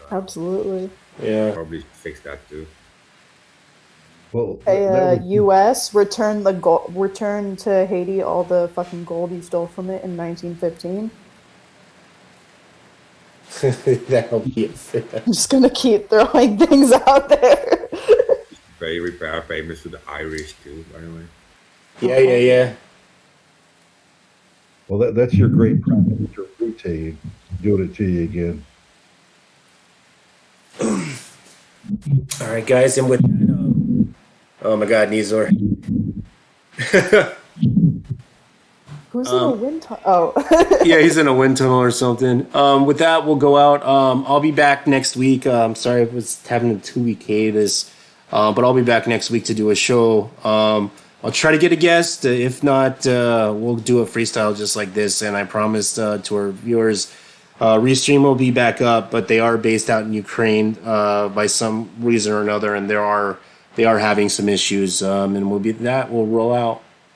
Absolutely. Yeah. Probably fix that too. Well, that would, U.S. returned to Haiti all the fucking gold he stole from it in 1915. That'll be it. I'm just gonna keep throwing things out there. Very famous to the Irish too, by the way. Yeah. well, that's your great prime minister Rute doing it to you again. All right, guys, and with that, oh my God, Nizor. Who's in a wind tunnel? Oh. Yeah, he's in a wind tunnel or something. With that, we'll go out. I'll be back next week. Sorry, I was having a 2-week hiatus, but I'll be back next week to do a show. I'll try to get a guest. If not, we'll do a freestyle just like this. And I promised to our viewers, Restream will be back up, but they are based out in Ukraine by some reason or another, and they are having some issues. And we'll roll out.